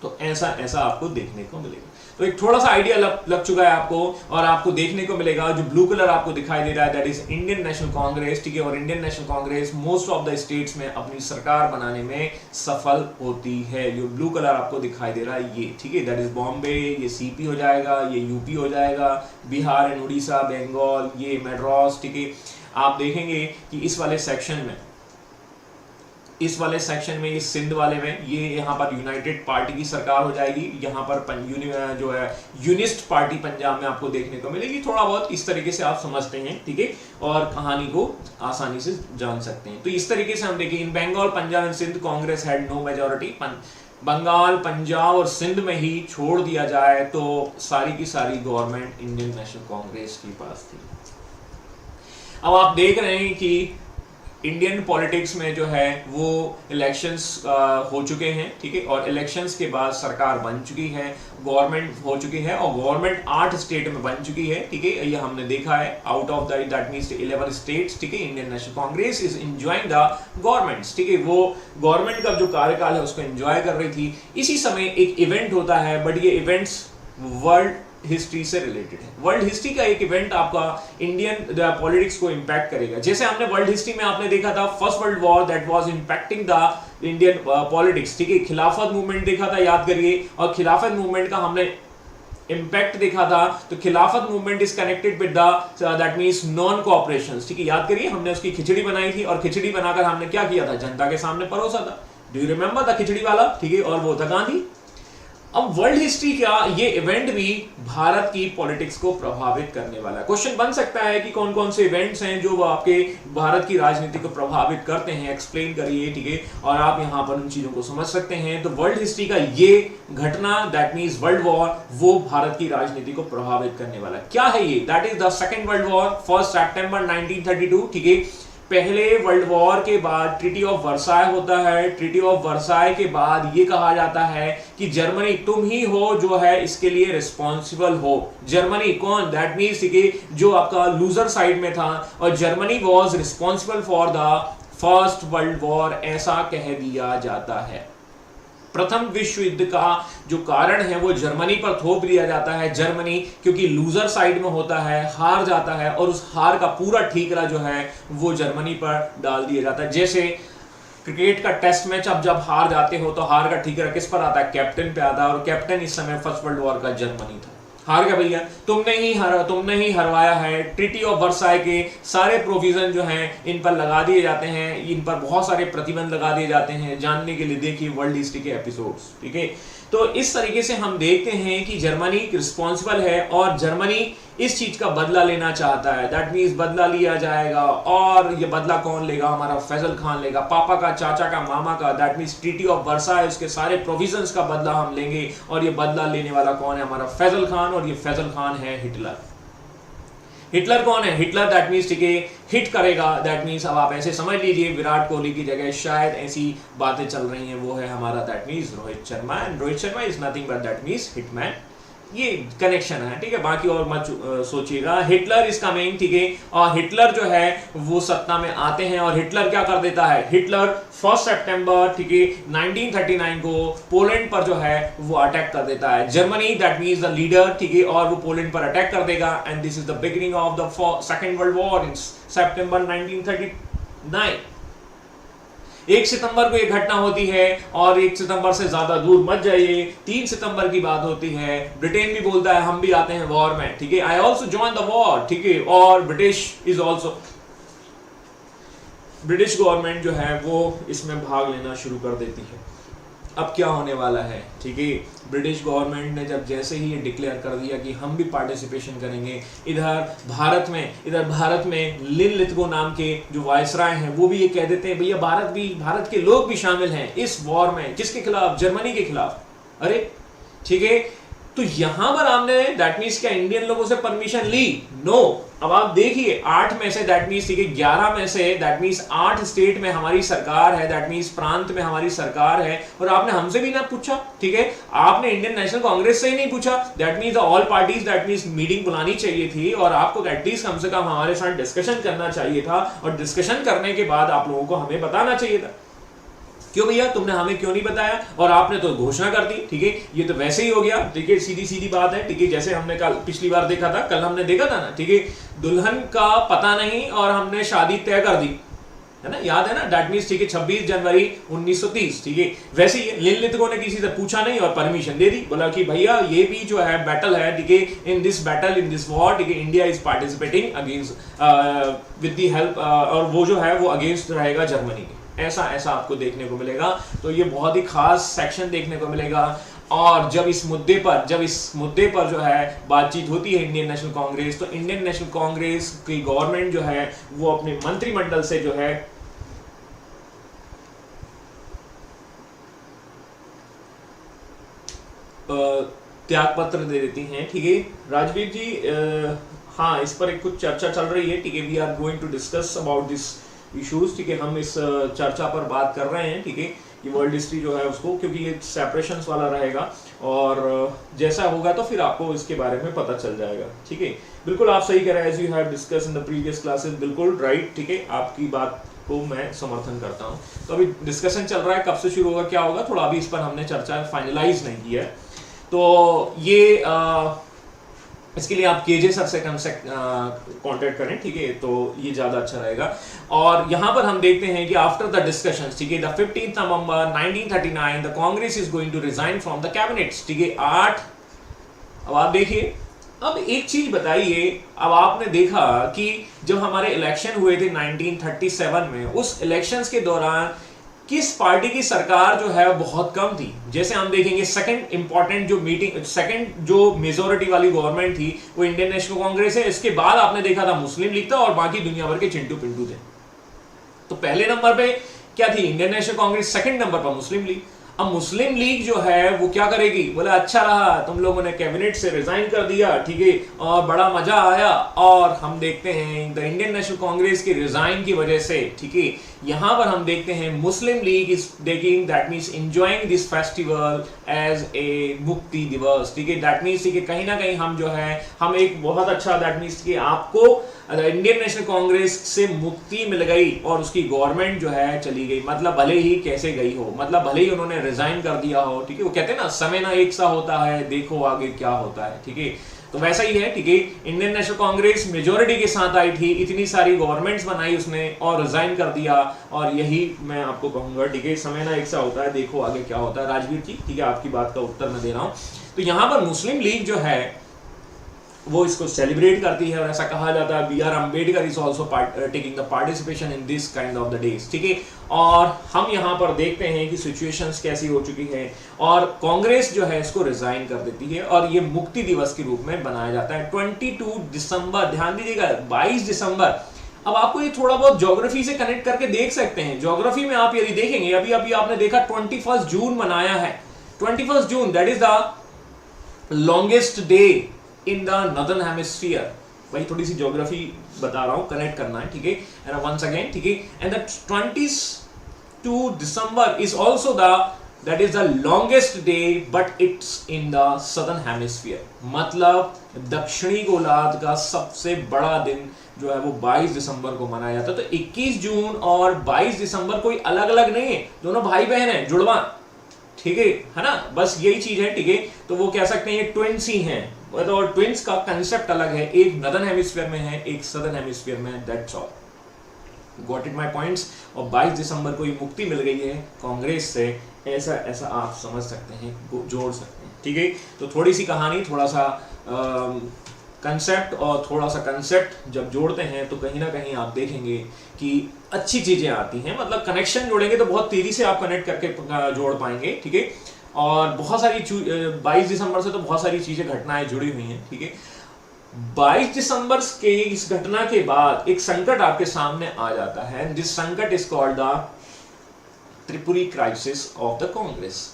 तो ऐसा आपको देखने को मिलेगा। तो एक थोड़ा सा आइडिया लग चुका है आपको, और आपको देखने को मिलेगा जो ब्लू कलर आपको दिखाई दे रहा है, that is Indian National Congress, ठीक है। और Indian National Congress most of the states में अपनी सरकार बनाने में सफल होती है। जो ब्लू कलर आपको दिखाई दे रहा है ये, ठीक है, दैट इज बॉम्बे, ये सीपी हो जाएगा, ये यूपी हो जाएगा, बिहार एंड उड़ीसा, बंगाल, ये मद्रास, ठीक है। आप देखेंगे कि इस वाले सेक्शन में ये सिंध वाले में ये यहाँ पर यूनाइटेड पार्टी की सरकार हो जाएगी। यहाँ पर जो है यूनिस्ट पार्टी पंजाब में आपको देखने को मिलेगी। थोड़ा बहुत इस तरीके से आप समझते हैं, ठीक है, और कहानी को आसानी से जान सकते हैं। तो इस तरीके से हम देखें, in Bengal, Punjab and Sindh Congress had no majority. Bengal, Punjab और सिंध में ही छोड़ दिया जाए तो सारी की सारी गवर्नमेंट इंडियन नेशनल कांग्रेस के पास थी। अब आप देख रहे हैं कि इंडियन पॉलिटिक्स में जो है वो इलेक्शंस हो चुके हैं, ठीक है, और इलेक्शंस के बाद सरकार बन चुकी है, गवर्नमेंट हो चुकी है, और गवर्नमेंट 8 स्टेट में बन चुकी है, ठीक है। ये हमने देखा है, out of that means 11 states, ठीक है, Indian National Congress is enjoying the governments, ठीक है। वो गवर्नमेंट का जो कार्यकाल है उसको एंजॉय कर रही थी। इसी समय एक इवेंट होता है, बट ये इवेंट्स वर्ल्ड हिस्ट्री से रिलेटेड है। वर्ल्ड हिस्ट्री का एक इवेंट आपका इंडियन पॉलिटिक्स को इंपैक्ट करेगा। जैसे हमने वर्ल्ड हिस्ट्री में आपने देखा था first world war that was impacting the Indian politics, ठीक है। खिलाफत मूवमेंट देखा था, याद करिए, और खिलाफत मूवमेंट का हमने इंपैक्ट देखा था। तो खिलाफत movement is connected with that means non cooperation, ठीक है, याद करिए, हमने उसकी खिचड़ी बनाई थी और खिचड़ी बनाकर हमने क्या किया था, जनता के सामने परोसा था। डू यू रिमेंबर द खिचड़ी वाला, ठीक है, और वो था गांधी। अब वर्ल्ड हिस्ट्री का ये इवेंट भी भारत की पॉलिटिक्स को प्रभावित करने वाला है। क्वेश्चन बन सकता है कि कौन कौन से इवेंट्स हैं जो आपके भारत की राजनीति को प्रभावित करते हैं, एक्सप्लेन करिए, ठीक है, और आप यहां पर उन चीजों को समझ सकते हैं। तो वर्ल्ड हिस्ट्री का ये घटना दैट मींस वर्ल्ड वॉर, वो भारत की राजनीति को प्रभावित करने वाला है। क्या है ये, that is the second world war, 1 सितंबर 1932, ठीक है। पहले वर्ल्ड वॉर के बाद ट्रीटी ऑफ वर्साय होता है। ट्रीटी ऑफ वर्साय के बाद ये कहा जाता है कि जर्मनी तुम ही हो जो है इसके लिए रिस्पॉन्सिबल हो। जर्मनी कौन, दैट मींस कि जो आपका लूजर साइड में था, और Germany was responsible for the first world war, ऐसा कह दिया जाता है। प्रथम विश्व युद्ध का जो कारण है वो जर्मनी पर थोप दिया जाता है। जर्मनी क्योंकि लूजर साइड में होता है, हार जाता है और उस हार का पूरा ठीकरा जो है वो जर्मनी पर डाल दिया जाता है। जैसे क्रिकेट का टेस्ट मैच अब जब हार जाते हो तो हार का ठीकरा किस पर आता है? कैप्टन पे आता है, और कैप्टन इस समय फर्स्ट वर्ल्ड वॉर का जर्मनी था। हार गया भैया, तुमने ही हरवाया है। ट्रीटी ऑफ वर्साई के सारे प्रोविजन जो हैं इन पर लगा दिए जाते हैं, इन पर बहुत सारे प्रतिबंध लगा दिए जाते हैं। जानने के लिए देखिए वर्ल्ड हिस्ट्री के एपिसोड्स, ठीक है। तो इस तरीके से हम देखते हैं कि जर्मनी रिस्पॉन्सिबल है और जर्मनी इस चीज का बदला लेना चाहता है। दैट मीन्स बदला लिया जाएगा, और ये बदला कौन लेगा? हमारा फैजल खान लेगा, पापा का, चाचा का, मामा का। That means treaty of Versailles, उसके सारे प्रोविजंस का बदला हम लेंगे, और ये बदला लेने वाला कौन है? हमारा फैजल खान, और ये फैजल खान है हिटलर। हिटलर कौन है? हिटलर दैट मीन्स ठीक है हिट करेगा। दैट मीन्स अब आप ऐसे समझ लीजिए विराट कोहली की जगह शायद ऐसी बातें चल रही हैं, वो है हमारा that means Rohit Sharma. And Rohit Sharma is nothing but that means hitman. ये कनेक्शन है, ठीक है। बाकी और मत सोचिएगा। हिटलर इज कमिंग, ठीक है। और हिटलर जो है वो सत्ता में आते हैं, और हिटलर क्या कर देता है? हिटलर 1 सितंबर, ठीक है, 1939 को पोलैंड पर जो है वो अटैक कर देता है। Germany that means the leader, ठीक है, और वो पोलैंड पर अटैक कर देगा। And this is the beginning of the second world war in September 1939। 1 सितंबर को ये घटना होती है, और 1 सितंबर से ज्यादा दूर मत जाइए, 3 सितंबर की बात होती है। ब्रिटेन भी बोलता है हम भी आते हैं वॉर में, ठीक है। I also join the war, ठीक है। और ब्रिटिश गवर्नमेंट जो है वो इसमें भाग लेना शुरू कर देती है। अब क्या होने वाला है, ठीक है। ब्रिटिश गवर्नमेंट ने जब जैसे ही ये डिक्लेयर कर दिया कि हम भी पार्टिसिपेशन करेंगे, इधर भारत में लिन लिथगो नाम के जो वायसराय हैं वो भी ये कह देते हैं भैया भारत के लोग भी शामिल हैं इस वॉर में। किसके खिलाफ? जर्मनी के खिलाफ। अरे ठीक है, तो यहां पर आपने दैट मीन्स क्या इंडियन लोगों से परमिशन ली? नो। अब आप देखिए 8 में से दैट मीन्स ठीक है 11 में से दैट मीन्स 8 स्टेट में हमारी सरकार है, दैट मीन्स प्रांत में हमारी सरकार है, और आपने हमसे भी ना पूछा, ठीक है। आपने इंडियन नेशनल कांग्रेस से ही नहीं पूछा। That means all parties that means meeting बुलानी चाहिए थी, और आपको एटलीस्ट कम से कम हमारे साथ डिस्कशन करना चाहिए था, और डिस्कशन करने के बाद आप लोगों को हमें बताना चाहिए था। क्यों भैया तुमने हमें क्यों नहीं बताया? और आपने तो घोषणा कर दी, ठीक है। ये तो वैसे ही हो गया, ठीक है, सीधी सीधी बात है, ठीक है। जैसे हमने कल पिछली बार देखा था, कल हमने देखा था ना, ठीक है, दुल्हन का पता नहीं और हमने शादी तय कर दी, है ना, याद है ना। दैट मीन्स ठीक है 26 जनवरी 1930, ठीक है। वैसे ही लिन लिथगो ने किसी से पूछा नहीं और परमिशन दे दी, बोला कि भैया ये भी जो है बैटल है, ठीक है, इन दिस वॉर, ठीक है, India is participating against with the help, और वो जो है वो अगेंस्ट रहेगा जर्मनी के। ऐसा आपको देखने को मिलेगा। तो ये बहुत ही खास सेक्शन देखने को मिलेगा। और जब इस मुद्दे पर जो है बातचीत होती है इंडियन नेशनल कांग्रेस, तो इंडियन नेशनल कांग्रेस की गवर्नमेंट जो है वो अपने मंत्रिमंडल से जो है त्याग पत्र दे देती हैं, ठीक है। राजवीर जी, हाँ, इस पर एक कुछ चर्चा चल रही है, ठीक है। We are going to discuss about this issues, ठीक है। हम इस चर्चा पर बात कर रहे हैं, ठीक है। ये वर्ल्ड हिस्ट्री जो है उसको, क्योंकि ये सेपरेशंस वाला रहेगा, और जैसा होगा तो फिर आपको इसके बारे में पता चल जाएगा, ठीक है। बिल्कुल आप सही कह रहे हैं, as you have discuss in the previous classes, बिल्कुल राइट, ठीक है। आपकी बात को मैं समर्थन करता हूँ। तो अभी डिस्कशन चल रहा है, कब से शुरू होगा क्या होगा थोड़ा अभी इस पर हमने चर्चा फाइनलाइज नहीं की है। तो ये इसके लिए आप केजे सर से कांटेक्ट करें, ठीक है, तो ये ज्यादा अच्छा रहेगा। और यहां पर हम देखते हैं कि आफ्टर द डिस्कशंस, ठीक है, the 15 November 1939 the Congress is going to resign from the cabinets, ठीक है। 8 अब आप देखिए, अब एक चीज बताइए, अब आपने देखा कि जब हमारे इलेक्शन हुए थे 1937 में, उस इलेक्शंस के दौरान किस पार्टी की सरकार जो है बहुत कम थी। जैसे हम देखेंगे सेकंड जो मेजोरिटी वाली गवर्नमेंट थी वो इंडियन नेशनल कांग्रेस है। इसके बाद आपने देखा था मुस्लिम लीग था, और बाकी दुनिया भर के चिंटू पिंटू थे। तो पहले नंबर पे क्या थी? Indian National Congress, second number पर मुस्लिम लीग। अब मुस्लिम लीग जो है वो क्या करेगी? बोले अच्छा रहा तुम लोगों ने कैबिनेट से रिजाइन कर दिया, ठीक है, और बड़ा मजा आया। और हम देखते हैं द इंडियन नेशनल कांग्रेस की रिजाइन की वजह से, ठीक है, यहां पर हम देखते हैं Muslim League is taking that means enjoying this festival as a मुक्ति दिवस, ठीक है। दैट मींस कि कहीं ना कहीं हम जो है हम एक बहुत अच्छा दैट मींस कि आपको इंडियन नेशनल कांग्रेस से मुक्ति मिल गई और उसकी गवर्नमेंट जो है चली गई, मतलब भले ही कैसे गई हो, मतलब भले ही उन्होंने रिजाइन कर दिया हो, ठीक है, वो कहते हैं ना समय ना एक सा होता है, देखो आगे क्या होता है, ठीक है, तो वैसा ही है, ठीक है। इंडियन नेशनल कांग्रेस मेजोरिटी के साथ आई थी, इतनी सारी गवर्नमेंट्स बनाई उसने और रिजाइन कर दिया, और यही मैं आपको कहूंगा, ठीक है, समय ना एक सा होता है, देखो आगे क्या होता है। राजवीर जी, ठीक है, आपकी बात का उत्तर मैं दे रहा हूं। तो यहां पर मुस्लिम लीग जो है वो इसको सेलिब्रेट करती है, और ऐसा कहा जाता है B are Ambedkar is also taking the participation in this kind of the days, ठीक है। और हम यहाँ पर देखते हैं कि सिचुएशंस कैसी हो चुकी है, और कांग्रेस जो है इसको रिजाइन कर देती है, और ये मुक्ति दिवस के रूप में बनाया जाता है 22 दिसंबर, ध्यान दीजिएगा 22 दिसंबर। अब आपको ये थोड़ा बहुत ज्योग्राफी से कनेक्ट करके देख सकते हैं। ज्योग्राफी में आप यदि देखेंगे, अभी अभी आपने देखा 21 जून मनाया है, 21 जून, that is the longest day in the northern hemisphere. वही थोड़ी सी ज्योग्राफी बता रहा हूं, कनेक्ट करना है, ठीक है। एंड वंस अगेन, ठीक है, and the 22 December is also that is the longest day but it's in the southern hemisphere, मतलब दक्षिणी गोलार्ध का सबसे बड़ा दिन जो है वो 22 दिसंबर को मनाया जाता है। तो 21 जून और 22 दिसंबर कोई अलग अलग नहीं है, दोनों भाई बहन है, जुड़वा, ठीक है ना, बस यही चीज है, ठीक है। तो वो कह सकते हैं ये ट्विंस ही हैं, और ट्विंस का कंसेप्ट अलग है, एक नॉर्दर्न हेमिस्फीयर में है, एक सदर्न हेमिस्फीयर में, that's all. Got it my points. और 22 दिसंबर को ये मुक्ति मिल गई है कांग्रेस से, ऐसा ऐसा आप समझ सकते हैं, जोड़ सकते हैं, ठीक है। तो थोड़ी सी कहानी, थोड़ा सा कंसेप्ट और थोड़ा सा कंसेप्ट जब जोड़ते हैं तो कहीं ना कहीं आप देखेंगे कि अच्छी चीजें आती हैं, मतलब कनेक्शन जोड़ेंगे तो बहुत तेजी से आप कनेक्ट करके जोड़ पाएंगे, ठीक है। और बहुत सारी 22 दिसंबर से तो बहुत सारी चीजें, घटनाएं जुड़ी हुई हैं, ठीक है। 22 दिसंबर के इस घटना के बाद एक संकट आपके सामने आ जाता है, दिस संकट is called the Tripuri crisis of the Congress.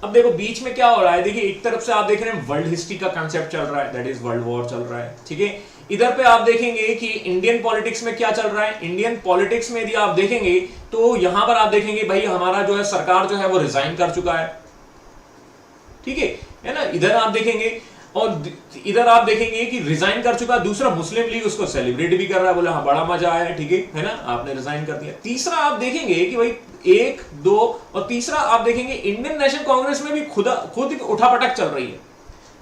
अब देखो बीच में क्या हो रहा है, देखिए एक तरफ से आप देख रहे हैं वर्ल्ड हिस्ट्री का कंसेप्ट चल रहा है, दैट इज वर्ल्ड वॉर चल रहा है, ठीक है। इधर पे आप देखेंगे कि इंडियन पॉलिटिक्स में क्या चल रहा है। इंडियन पॉलिटिक्स में यदि आप देखेंगे तो यहां पर आप देखेंगे भाई हमारा जो है सरकार जो है वो रिजाइन कर चुका है, ठीक है ना। इधर आप देखेंगे, और इधर आप देखेंगे कि रिजाइन कर चुका। दूसरा, मुस्लिम लीग उसको सेलिब्रेट भी कर रहा है, बोले हाँ बड़ा मजा आया, ठीक है ना, आपने रिजाइन कर दिया। तीसरा आप देखेंगे कि भाई 1, 2 और तीसरा आप देखेंगे इंडियन नेशनल कांग्रेस में भी खुद उठापटक चल रही है,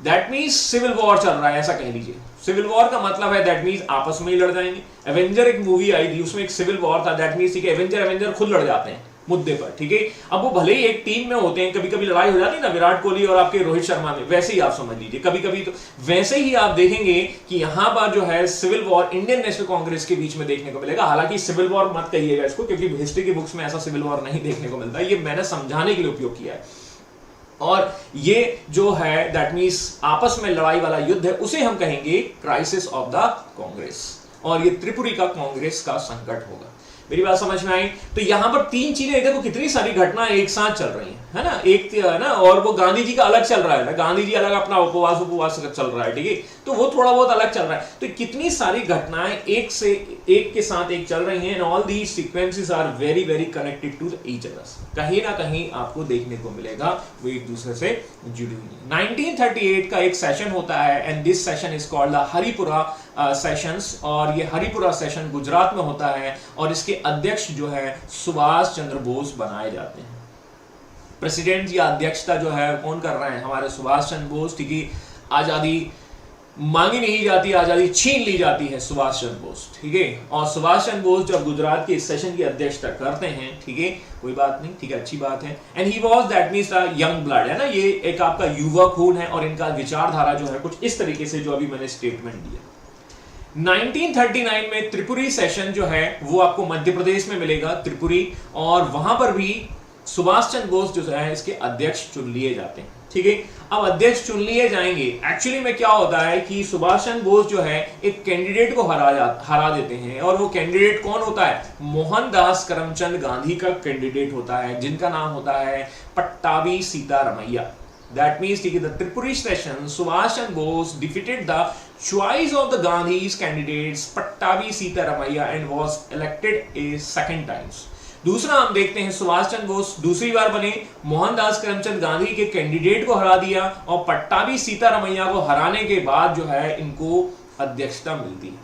दैट मीन्स सिविल वॉर चल रहा है, ऐसा कह लीजिए। सिविल वॉर का मतलब है दैट मीन्स आपस में ही लड़ जाएंगे। एवेंजर एक मूवी आई थी, उसमें एक सिविल वॉर था, दैट मीन्स एवेंजर खुद लड़ जाते हैं मुद्दे पर, ठीक है। अब वो भले ही एक टीम में होते हैं, कभी कभी लड़ाई हो जाती है ना विराट कोहली और आपके रोहित शर्मा में, वैसे ही आप समझ लीजिए कभी कभी। तो वैसे ही आप देखेंगे कि यहां पर जो है सिविल वॉर इंडियन नेशनल कांग्रेस के बीच में देखने को मिलेगा। हालांकि सिविल वॉर मत कहिएगा इसको, क्योंकि हिस्ट्री की बुक्स में ऐसा सिविल वॉर नहीं देखने को मिलता, ये मैंने समझाने के लिए उपयोग किया है। और ये जो है दैट मीन्स आपस में लड़ाई वाला युद्ध है, उसे हम कहेंगे क्राइसिस ऑफ द कांग्रेस, और ये त्रिपुरी का कांग्रेस का संकट होगा। मेरी बात समझ में आई। तो यहां पर तीन चीजें, देखो कितनी सारी घटनाएं एक साथ चल रही है ना, एक है ना, और वो गांधी जी का अलग चल रहा है ना, गांधी जी अलग अपना उपवास चल रहा है, ठीक है, तो वो थोड़ा बहुत अलग चल रहा है। तो कितनी सारी घटनाएं एक से एक के साथ एक चल रही हैं, and all these sequences are very very connected to each other. कहीं ना कहीं आपको देखने को मिलेगा वो एक दूसरे से जुड़ी हुई है। 1938 का एक सेशन होता है, and this session is called the Haripura sessions, और ये हरिपुरा सेशन गुजरात में होता है, और इसके अध्यक्ष जो है सुभाष चंद्र बोस बनाए जाते हैं। प्रेसिडेंट या अध्यक्षता जो है कौन कर रहे हैं, हमारे सुभाष चंद्र बोस, ठीक है। आजादी मांगी नहीं जाती, आजादी छीन ली जाती है सुभाष चंद्र बोस, ठीक है। और सुभाष चंद्र बोस जब गुजरात के इस सेशन की अध्यक्षता करते हैं, ठीक है, कोई बात नहीं, ठीक है, अच्छी बात है। And he was that means young blood, है ना, ये एक आपका युवा खून है, और इनका विचारधारा जो है कुछ इस तरीके से जो अभी मैंने स्टेटमेंट दिया। 1939 में त्रिपुरी सेशन जो है वो आपको मध्य प्रदेश में मिलेगा, त्रिपुरी, और वहां पर भी सुभाष चंद्र बोस जो है इसके अध्यक्ष चुन लिए जाते हैं, ठीक है। अब अध्यक्ष चुन लिए जाएंगे, एक्चुअली में क्या होता है कि सुभाष चंद्र बोस जो है एक कैंडिडेट को हरा देते हैं, और वो कैंडिडेट कौन होता है, मोहनदास करमचंद गांधी का कैंडिडेट होता है, जिनका नाम होता है Pattabhi Sitaramayya. That means the Tripuri session, Subhash Chandra Bose defeated the choice of the Gandhi's candidates Pattabi Sitaramaiah and was elected a second times. दूसरा हम देखते हैं सुभाष चंद्र बोस दूसरी बार बने, मोहनदास करमचंद गांधी के कैंडिडेट को हरा दिया, और पट्टाभी सीतारमैया को हराने के बाद जो है इनको अध्यक्षता मिलती है।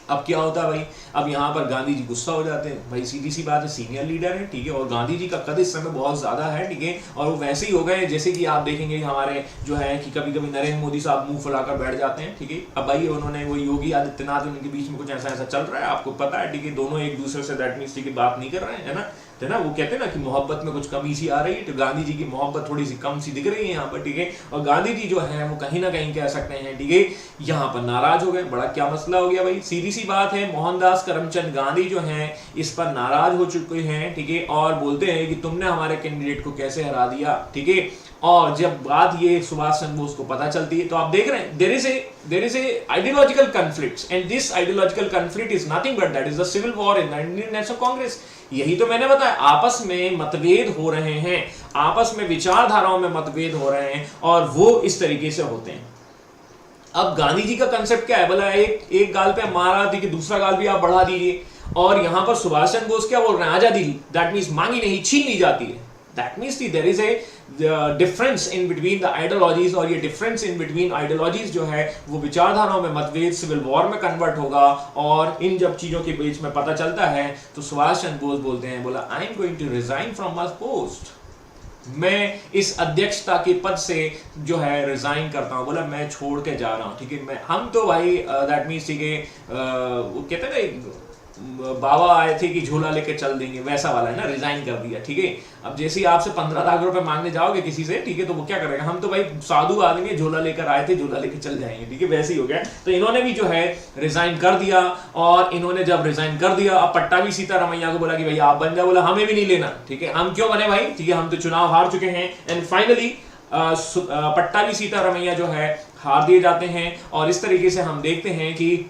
अब क्या होता है भाई, अब यहाँ पर गांधी जी गुस्सा हो जाते हैं। भाई सीधी सी बात है, सीनियर लीडर है, ठीक है, और गांधी जी का कद इस समय बहुत ज़्यादा है, ठीक है, और वो वैसे ही हो गए जैसे कि आप देखेंगे हमारे जो है कि कभी कभी नरेंद्र मोदी साहब मुंह फुलाकर बैठ जाते हैं, ठीक है। अब भाई उन्होंने वो योगी आदित्यनाथ, उनके बीच में कुछ ऐसा ऐसा चल रहा है, आपको पता है, ठीक है, दोनों एक दूसरे से दैट मीन्स की बात नहीं कर रहे हैं, है ना, वो कहते हैं ना कि मोहब्बत में कुछ कमी सी आ रही है, तो गांधी जी की मोहब्बत थोड़ी सी कम सी दिख रही है यहाँ पर, ठीक है। और गांधी जी जो है वो कहीं ना कहीं कह सकते हैं, ठीक है, यहाँ पर नाराज हो गए। बड़ा क्या मसला हो गया भाई, सीधी सी बात है, मोहनदास करमचंद गांधी जो हैं इस पर नाराज हो चुके हैं, ठीक है, और बोलते हैं कि तुमने हमारे कैंडिडेट को कैसे हरा दिया, ठीक है। और जब बात ये सुभाष चंद्र बोस को पता चलती है, तो आप देख रहे हैं there is a ideological conflict, and this ideological conflict is nothing but that is the civil war in the Indian National Congress. यही तो मैंने बताया, आपस में मतभेद हो रहे हैं, आपस में विचारधाराओं में मतभेद हो रहे हैं, और वो इस तरीके से होते हैं। अब गांधी जी का कंसेप्ट क्या है, बोला एक गाल पे मारा थी कि दूसरा गाल भी आप बढ़ा दीजिए, और यहां पर सुभाष चंद्र बोस क्या बोल रहे हैं, आजादी दैट मीन्स मांगी नहीं छीन ली जाती है। That means there is a difference in between the ideologies, और ये डिफरेंस इन बिटवीन आइडियोलॉजीज जो है वो विचारधाराओं में मतभेद सिविल वॉर में कन्वर्ट होगा। और इन जब चीजों के बीच में पता चलता है तो सुभाष चंद्र बोस बोलते हैं, बोला I am going to resign from my post, मैं इस अध्यक्षता के पद से जो है रिजाइन करता हूं, बोला मैं छोड़ के जा रहा हूं, ठीक है। मैं हम तो भाई दैट मीन्स, ठीक है, वो कहते हैं ना बाबा आए थे कि झोला लेके चल देंगे, वैसा वाला है ना, रिजाइन कर दिया, ठीक है। अब जैसे ही आपसे 15 लाख रुपए मांगने जाओगे किसी से, ठीक है, तो वो क्या करेगा, हम तो भाई साधु आदमी, झोला लेकर आए थे, झोला लेके चल जाएंगे, ठीक है, वैसे ही हो गया। तो इन्होंने भी जो है रिजाइन कर दिया, और इन्होंने जब रिजाइन कर दिया, अब पट्टाभी सीतारमैया को बोला कि भाई आप बन जाओ, बोला हमें भी नहीं लेना, ठीक है, हम क्यों बने भाई, ठीक है, हम तो चुनाव हार चुके हैं। एंड फाइनली पट्टाभी सीतारमैया जो है हार दिए जाते हैं, और इस तरीके से हम देखते हैं कि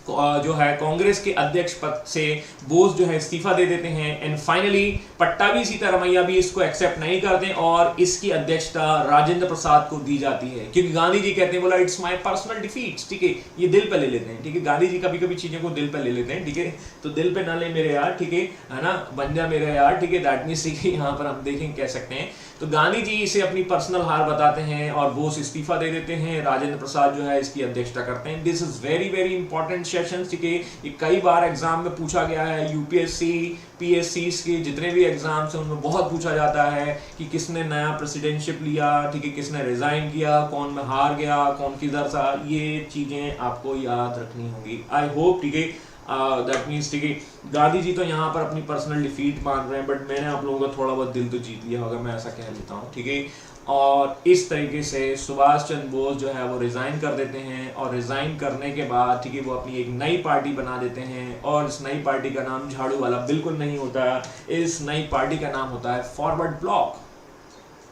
जो है कांग्रेस के अध्यक्ष पद से बोस जो है इस्तीफा दे देते हैं। एंड फाइनली पट्टाभी सीतारमैया भी इसको एक्सेप्ट नहीं करते, और इसकी अध्यक्षता राजेंद्र प्रसाद को दी जाती है, क्योंकि गांधी जी कहते हैं, बोला इट्स माय पर्सनल डिफीट, ठीक है, ये दिल पे ले लेते हैं, ठीक है। गांधी जी कभी कभी चीजों को दिल पे ले लेते हैं, ठीक है, तो दिल पे ना ले मेरे यार, ठीक है ना, बन जा मेरे यार, ठीक है, दैट मींस, ठीक है, यहाँ पर हम देखें कह सकते हैं। तो गांधी जी इसे अपनी पर्सनल हार बताते हैं, और बोस इस्तीफा दे देते हैं, राजेंद्र प्रसाद जो है इसकी अध्यक्षता करते हैं। This is very very important session, ठीक है, ये कई बार एग्जाम में पूछा गया है, यूपीएससी पीएससी के जितने भी एग्जाम्स हैं उनमें बहुत पूछा जाता है कि किसने नया प्रेसिडेंटशिप लिया, ठीक है, किसने रिजाइन किया, कौन में हार गया, कौन किधर सा, ये चीजें आपको याद रखनी होंगी, आई होप, ठीक है। दैट मीन्स, ठीक है, गांधी जी तो यहाँ पर अपनी पर्सनल डिफीट मान रहे हैं, बट मैंने आप लोगों का थोड़ा बहुत दिल तो जीत लिया होगा, मैं ऐसा कह लेता हूँ, ठीक है। और इस तरीके से सुभाष चंद्र बोस जो है वो रिजाइन कर देते हैं, और रिजाइन करने के बाद, ठीक है, वो अपनी एक नई पार्टी बना देते हैं, और इस नई पार्टी का नाम झाड़ू वाला बिल्कुल नहीं होता, इस नई पार्टी का नाम होता है फॉरवर्ड ब्लॉक।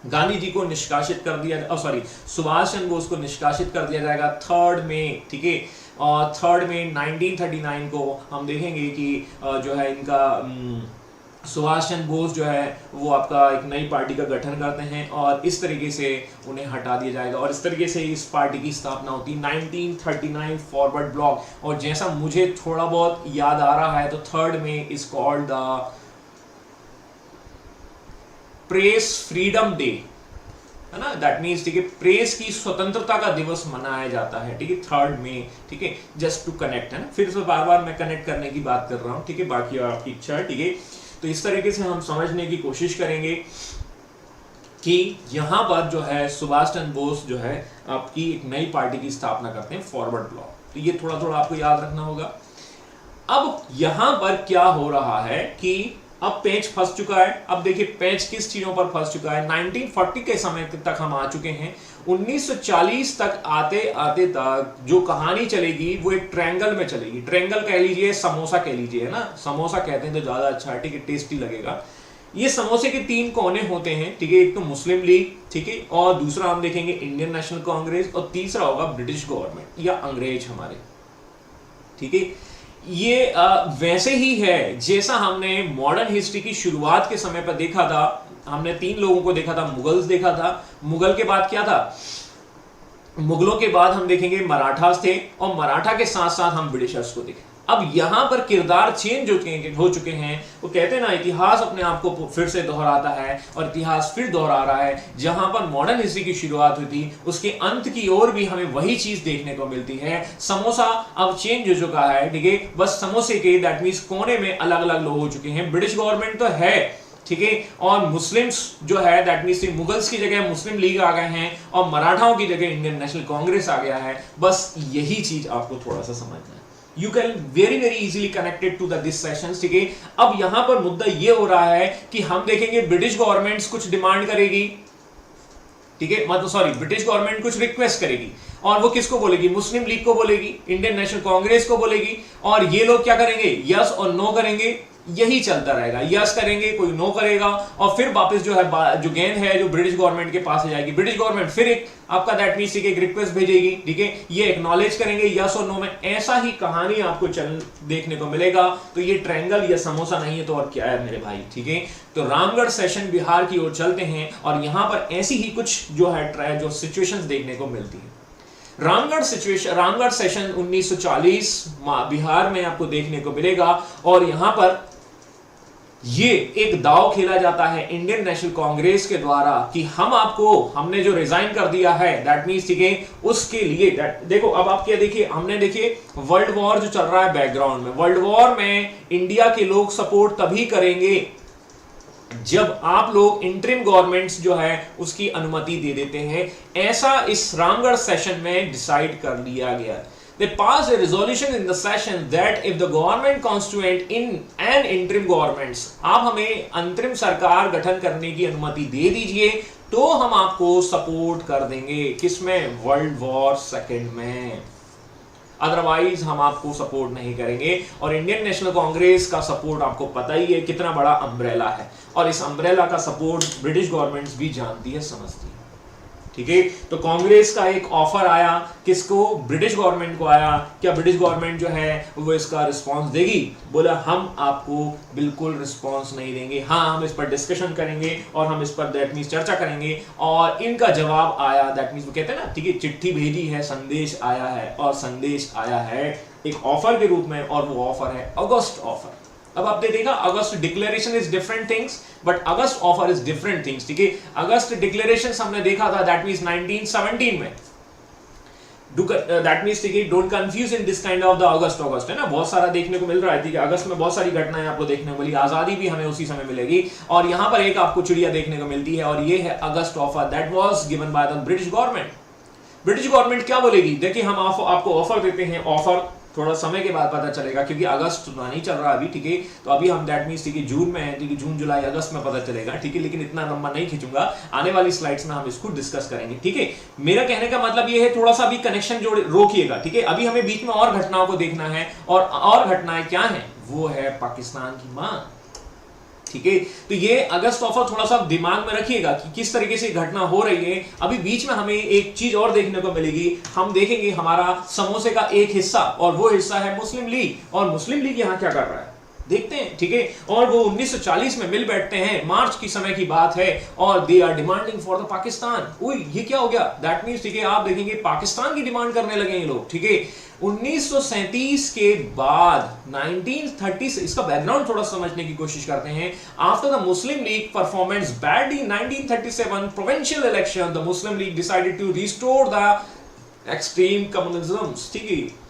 गांधी जी को निष्कासित कर दिया, सॉरी, सुभाष चंद्र बोस को निष्कासित कर दिया जाएगा 3 मई, ठीक है, और 3 मई 1939 को हम देखेंगे कि जो है इनका सुभाष चंद्र बोस जो है वो आपका एक नई पार्टी का गठन करते हैं, और इस तरीके से उन्हें हटा दिया जाएगा, और इस तरीके से इस पार्टी की स्थापना होती है 1939 फॉरवर्ड ब्लॉक। और जैसा मुझे थोड़ा बहुत याद आ रहा है, तो 3 May is called the press freedom day, है ना, दैट मीन्स, ठीक है, प्रेस की स्वतंत्रता का दिवस मनाया जाता है, ठीक है, 3 मई, ठीक है, जस्ट टू कनेक्ट, है ना, फिर से बार बार मैं कनेक्ट करने की बात कर रहा हूँ, ठीक है, बाकी आपकी इच्छा है, ठीक है। तो इस तरीके से हम समझने की कोशिश करेंगे कि यहाँ पर जो है सुभाष चंद्र बोस जो है आपकी एक नई पार्टी की स्थापना करते हैं, फॉरवर्ड ब्लॉक। तो ये थोड़ा थोड़ा आपको याद रखना होगा। अब यहाँ पर क्या हो रहा है कि अब पेंच फंस चुका है। अब देखिए पेंच किस चीजों पर फंस चुका है। 1940 के समय तक हम आ चुके हैं। 1940 तक आते आते तक जो कहानी चलेगी वो एक ट्रायंगल में चलेगी। ट्रायंगल कह लीजिए, समोसा कह लीजिए, है ना, समोसा कहते हैं तो ज्यादा अच्छा है, ठीक है, टेस्टी लगेगा। ये समोसे के 3 कोने होते हैं, ठीक है, एक तो मुस्लिम लीग, ठीक है, और दूसरा हम देखेंगे इंडियन नेशनल कांग्रेस, और तीसरा होगा ब्रिटिश गवर्नमेंट या अंग्रेज हमारे, ठीक है। ये वैसे ही है जैसा हमने मॉडर्न हिस्ट्री की शुरुआत के समय पर देखा था। हमने 3 लोगों को देखा था, मुगल्स देखा था, मुगल के बाद क्या था, मुगलों के बाद हम देखेंगे मराठास थे, और मराठा के साथ साथ हम ब्रिटिशर्स को देखें। अब यहां पर किरदार चेंज हो चुके हैं। वो कहते हैं ना, इतिहास अपने आप को फिर से दोहराता है और इतिहास फिर दोहरा रहा है। जहां पर मॉडर्न हिस्ट्री की शुरुआत हुई थी, उसके अंत की ओर भी हमें वही चीज देखने को मिलती है। समोसा अब चेंज हो चुका है, ठीक है, बस समोसे के दैट मींस कोने में अलग अलग लोग हो चुके हैं। ब्रिटिश गवर्नमेंट तो है, ठीक है, और मुस्लिम्स जो है दैट मींस मुगल्स की जगह मुस्लिम लीग आ गए हैं और मराठाओं की जगह इंडियन नेशनल कांग्रेस आ गया है। बस यही चीज आपको थोड़ा सा समझना है। You can very very easily connected to this session, ठीक है। अब यहां पर मुद्दा यह हो रहा है कि हम देखेंगे ब्रिटिश गवर्नमेंट्स कुछ डिमांड करेगी, ठीक है, मतलब सॉरी, ब्रिटिश गवर्नमेंट कुछ रिक्वेस्ट करेगी और वो किसको बोलेगी? मुस्लिम लीग को बोलेगी, इंडियन नेशनल कांग्रेस को बोलेगी, और ये लोग क्या करेंगे? यस और नो करेंगे। यही चलता रहेगा, यस करेंगे, कोई नो करेगा, और फिर वापस जो है जो गेंद है जो ब्रिटिश गवर्नमेंट के पास आ जाएगी। ब्रिटिश गवर्नमेंट फिर एक आपका दैट मींस एक रिक्वेस्ट भेजेगी, ठीक है, ये एक्नॉलेज करेंगे यस और नो में। ऐसा ही कहानी आपको देखने को मिलेगा। तो ये ट्रायंगल या समोसा नहीं है तो और क्या है मेरे भाई, ठीक है। तो रामगढ़ सेशन बिहार की ओर चलते हैं और यहां पर ऐसी ही कुछ जो है जो सिचुएशंस देखने को मिलती है। रामगढ़ सेशन 1940 बिहार में आपको देखने को मिलेगा और यहां पर ये एक दाव खेला जाता है इंडियन नेशनल कांग्रेस के द्वारा कि हमने जो रिजाइन कर दिया है दैट मींस, ठीक है, उसके लिए देखो अब आप क्या देखिए, हमने देखिए वर्ल्ड वॉर जो चल रहा है बैकग्राउंड में, वर्ल्ड वॉर में इंडिया के लोग सपोर्ट तभी करेंगे जब आप लोग इंटरिम गवर्नमेंट्स जो है उसकी अनुमति दे देते हैं। ऐसा इस रामगढ़ सेशन में डिसाइड कर लिया गया। They passed a resolution in the session that if the government constituent in an interim governments, आप हमें अंतरिम सरकार गठन करने की अनुमति दे दीजिए तो हम आपको सपोर्ट कर देंगे। किसमें? वर्ल्ड वॉर सेकेंड में। अदरवाइज हम आपको सपोर्ट नहीं करेंगे। और इंडियन नेशनल कांग्रेस का सपोर्ट आपको पता ही है कितना बड़ा अम्ब्रेला है, और इस अम्ब्रेला का सपोर्ट ब्रिटिश गवर्नमेंट्स भी जानती है, समझती है, ठीक है। तो कांग्रेस का एक ऑफर आया, किसको? ब्रिटिश गवर्नमेंट को आया। क्या ब्रिटिश गवर्नमेंट जो है वो इसका रिस्पांस देगी? बोला हम आपको बिल्कुल रिस्पांस नहीं देंगे, हाँ हम इस पर डिस्कशन करेंगे और हम इस पर दैट मींस चर्चा करेंगे। और इनका जवाब आया, दैट मींस वो कहते हैं ना, ठीक है, चिट्ठी भेजी है, संदेश आया है, और संदेश आया है एक ऑफर के रूप में, और वो ऑफर है अगस्त ऑफर। अब आपने देखा August declaration is different things but August offer is different things, ठीक है। अगस्त डिक्लेरेशन हमने देखा था दैट मींस 1917 में, दैट मींस, ठीक है, don't confuse in this kind of the August है ना, बहुत सारा देखने को मिल रहा है, ठीक है। अगस्त में बहुत सारी घटनाएं आपको देखने को मिली, आजादी भी हमें उसी समय मिलेगी, और यहां पर एक आपको चिड़िया देखने को मिलती है और ये है August offer that was given by the British government. British government क्या बोलेगी? देखिए हम आपको ऑफर देते हैं, ऑफर थोड़ा समय के बाद पता चलेगा क्योंकि अगस्त नहीं चल रहा अभी, ठीक है, तो अभी हम दैट मींस, ठीक है, जून में है, ठीक है, जून जुलाई अगस्त में पता चलेगा, ठीक है, लेकिन इतना लंबा नहीं खींचूंगा, आने वाली स्लाइड्स में हम इसको डिस्कस करेंगे, ठीक है। मेरा कहने का मतलब ये है, थोड़ा सा भी कनेक्शन जोड़ रोकिएगा, ठीक है। अभी हमें बीच में और घटनाओं को देखना है, और घटनाएं क्या है? वो है पाकिस्तान की मांग, ठीक है। तो ये अगस्त ऑफर थोड़ा सा दिमाग में रखिएगा कि किस तरीके से घटना हो रही है। अभी बीच में हमें एक चीज और देखने को मिलेगी, हम देखेंगे हमारा समोसे का एक हिस्सा, और वो हिस्सा है मुस्लिम लीग। और मुस्लिम लीग यहां क्या कर रहा है देखते हैं, ठीक है। और वो 1940 में मिल बैठते हैं, मार्च की समय की बात है, और they are demanding for the Pakistan. ओए ये क्या हो गया? दैट मींस, ठीक है, आप देखेंगे पाकिस्तान की डिमांड करने लगे ये लोग, ठीक है। 1937 के बाद 1930, इसका बैकग्राउंड थोड़ा समझने की कोशिश करते हैं। After the Muslim League performance badly in 1937 provincial election, the Muslim League decided to restore the extreme communism, ठीक है।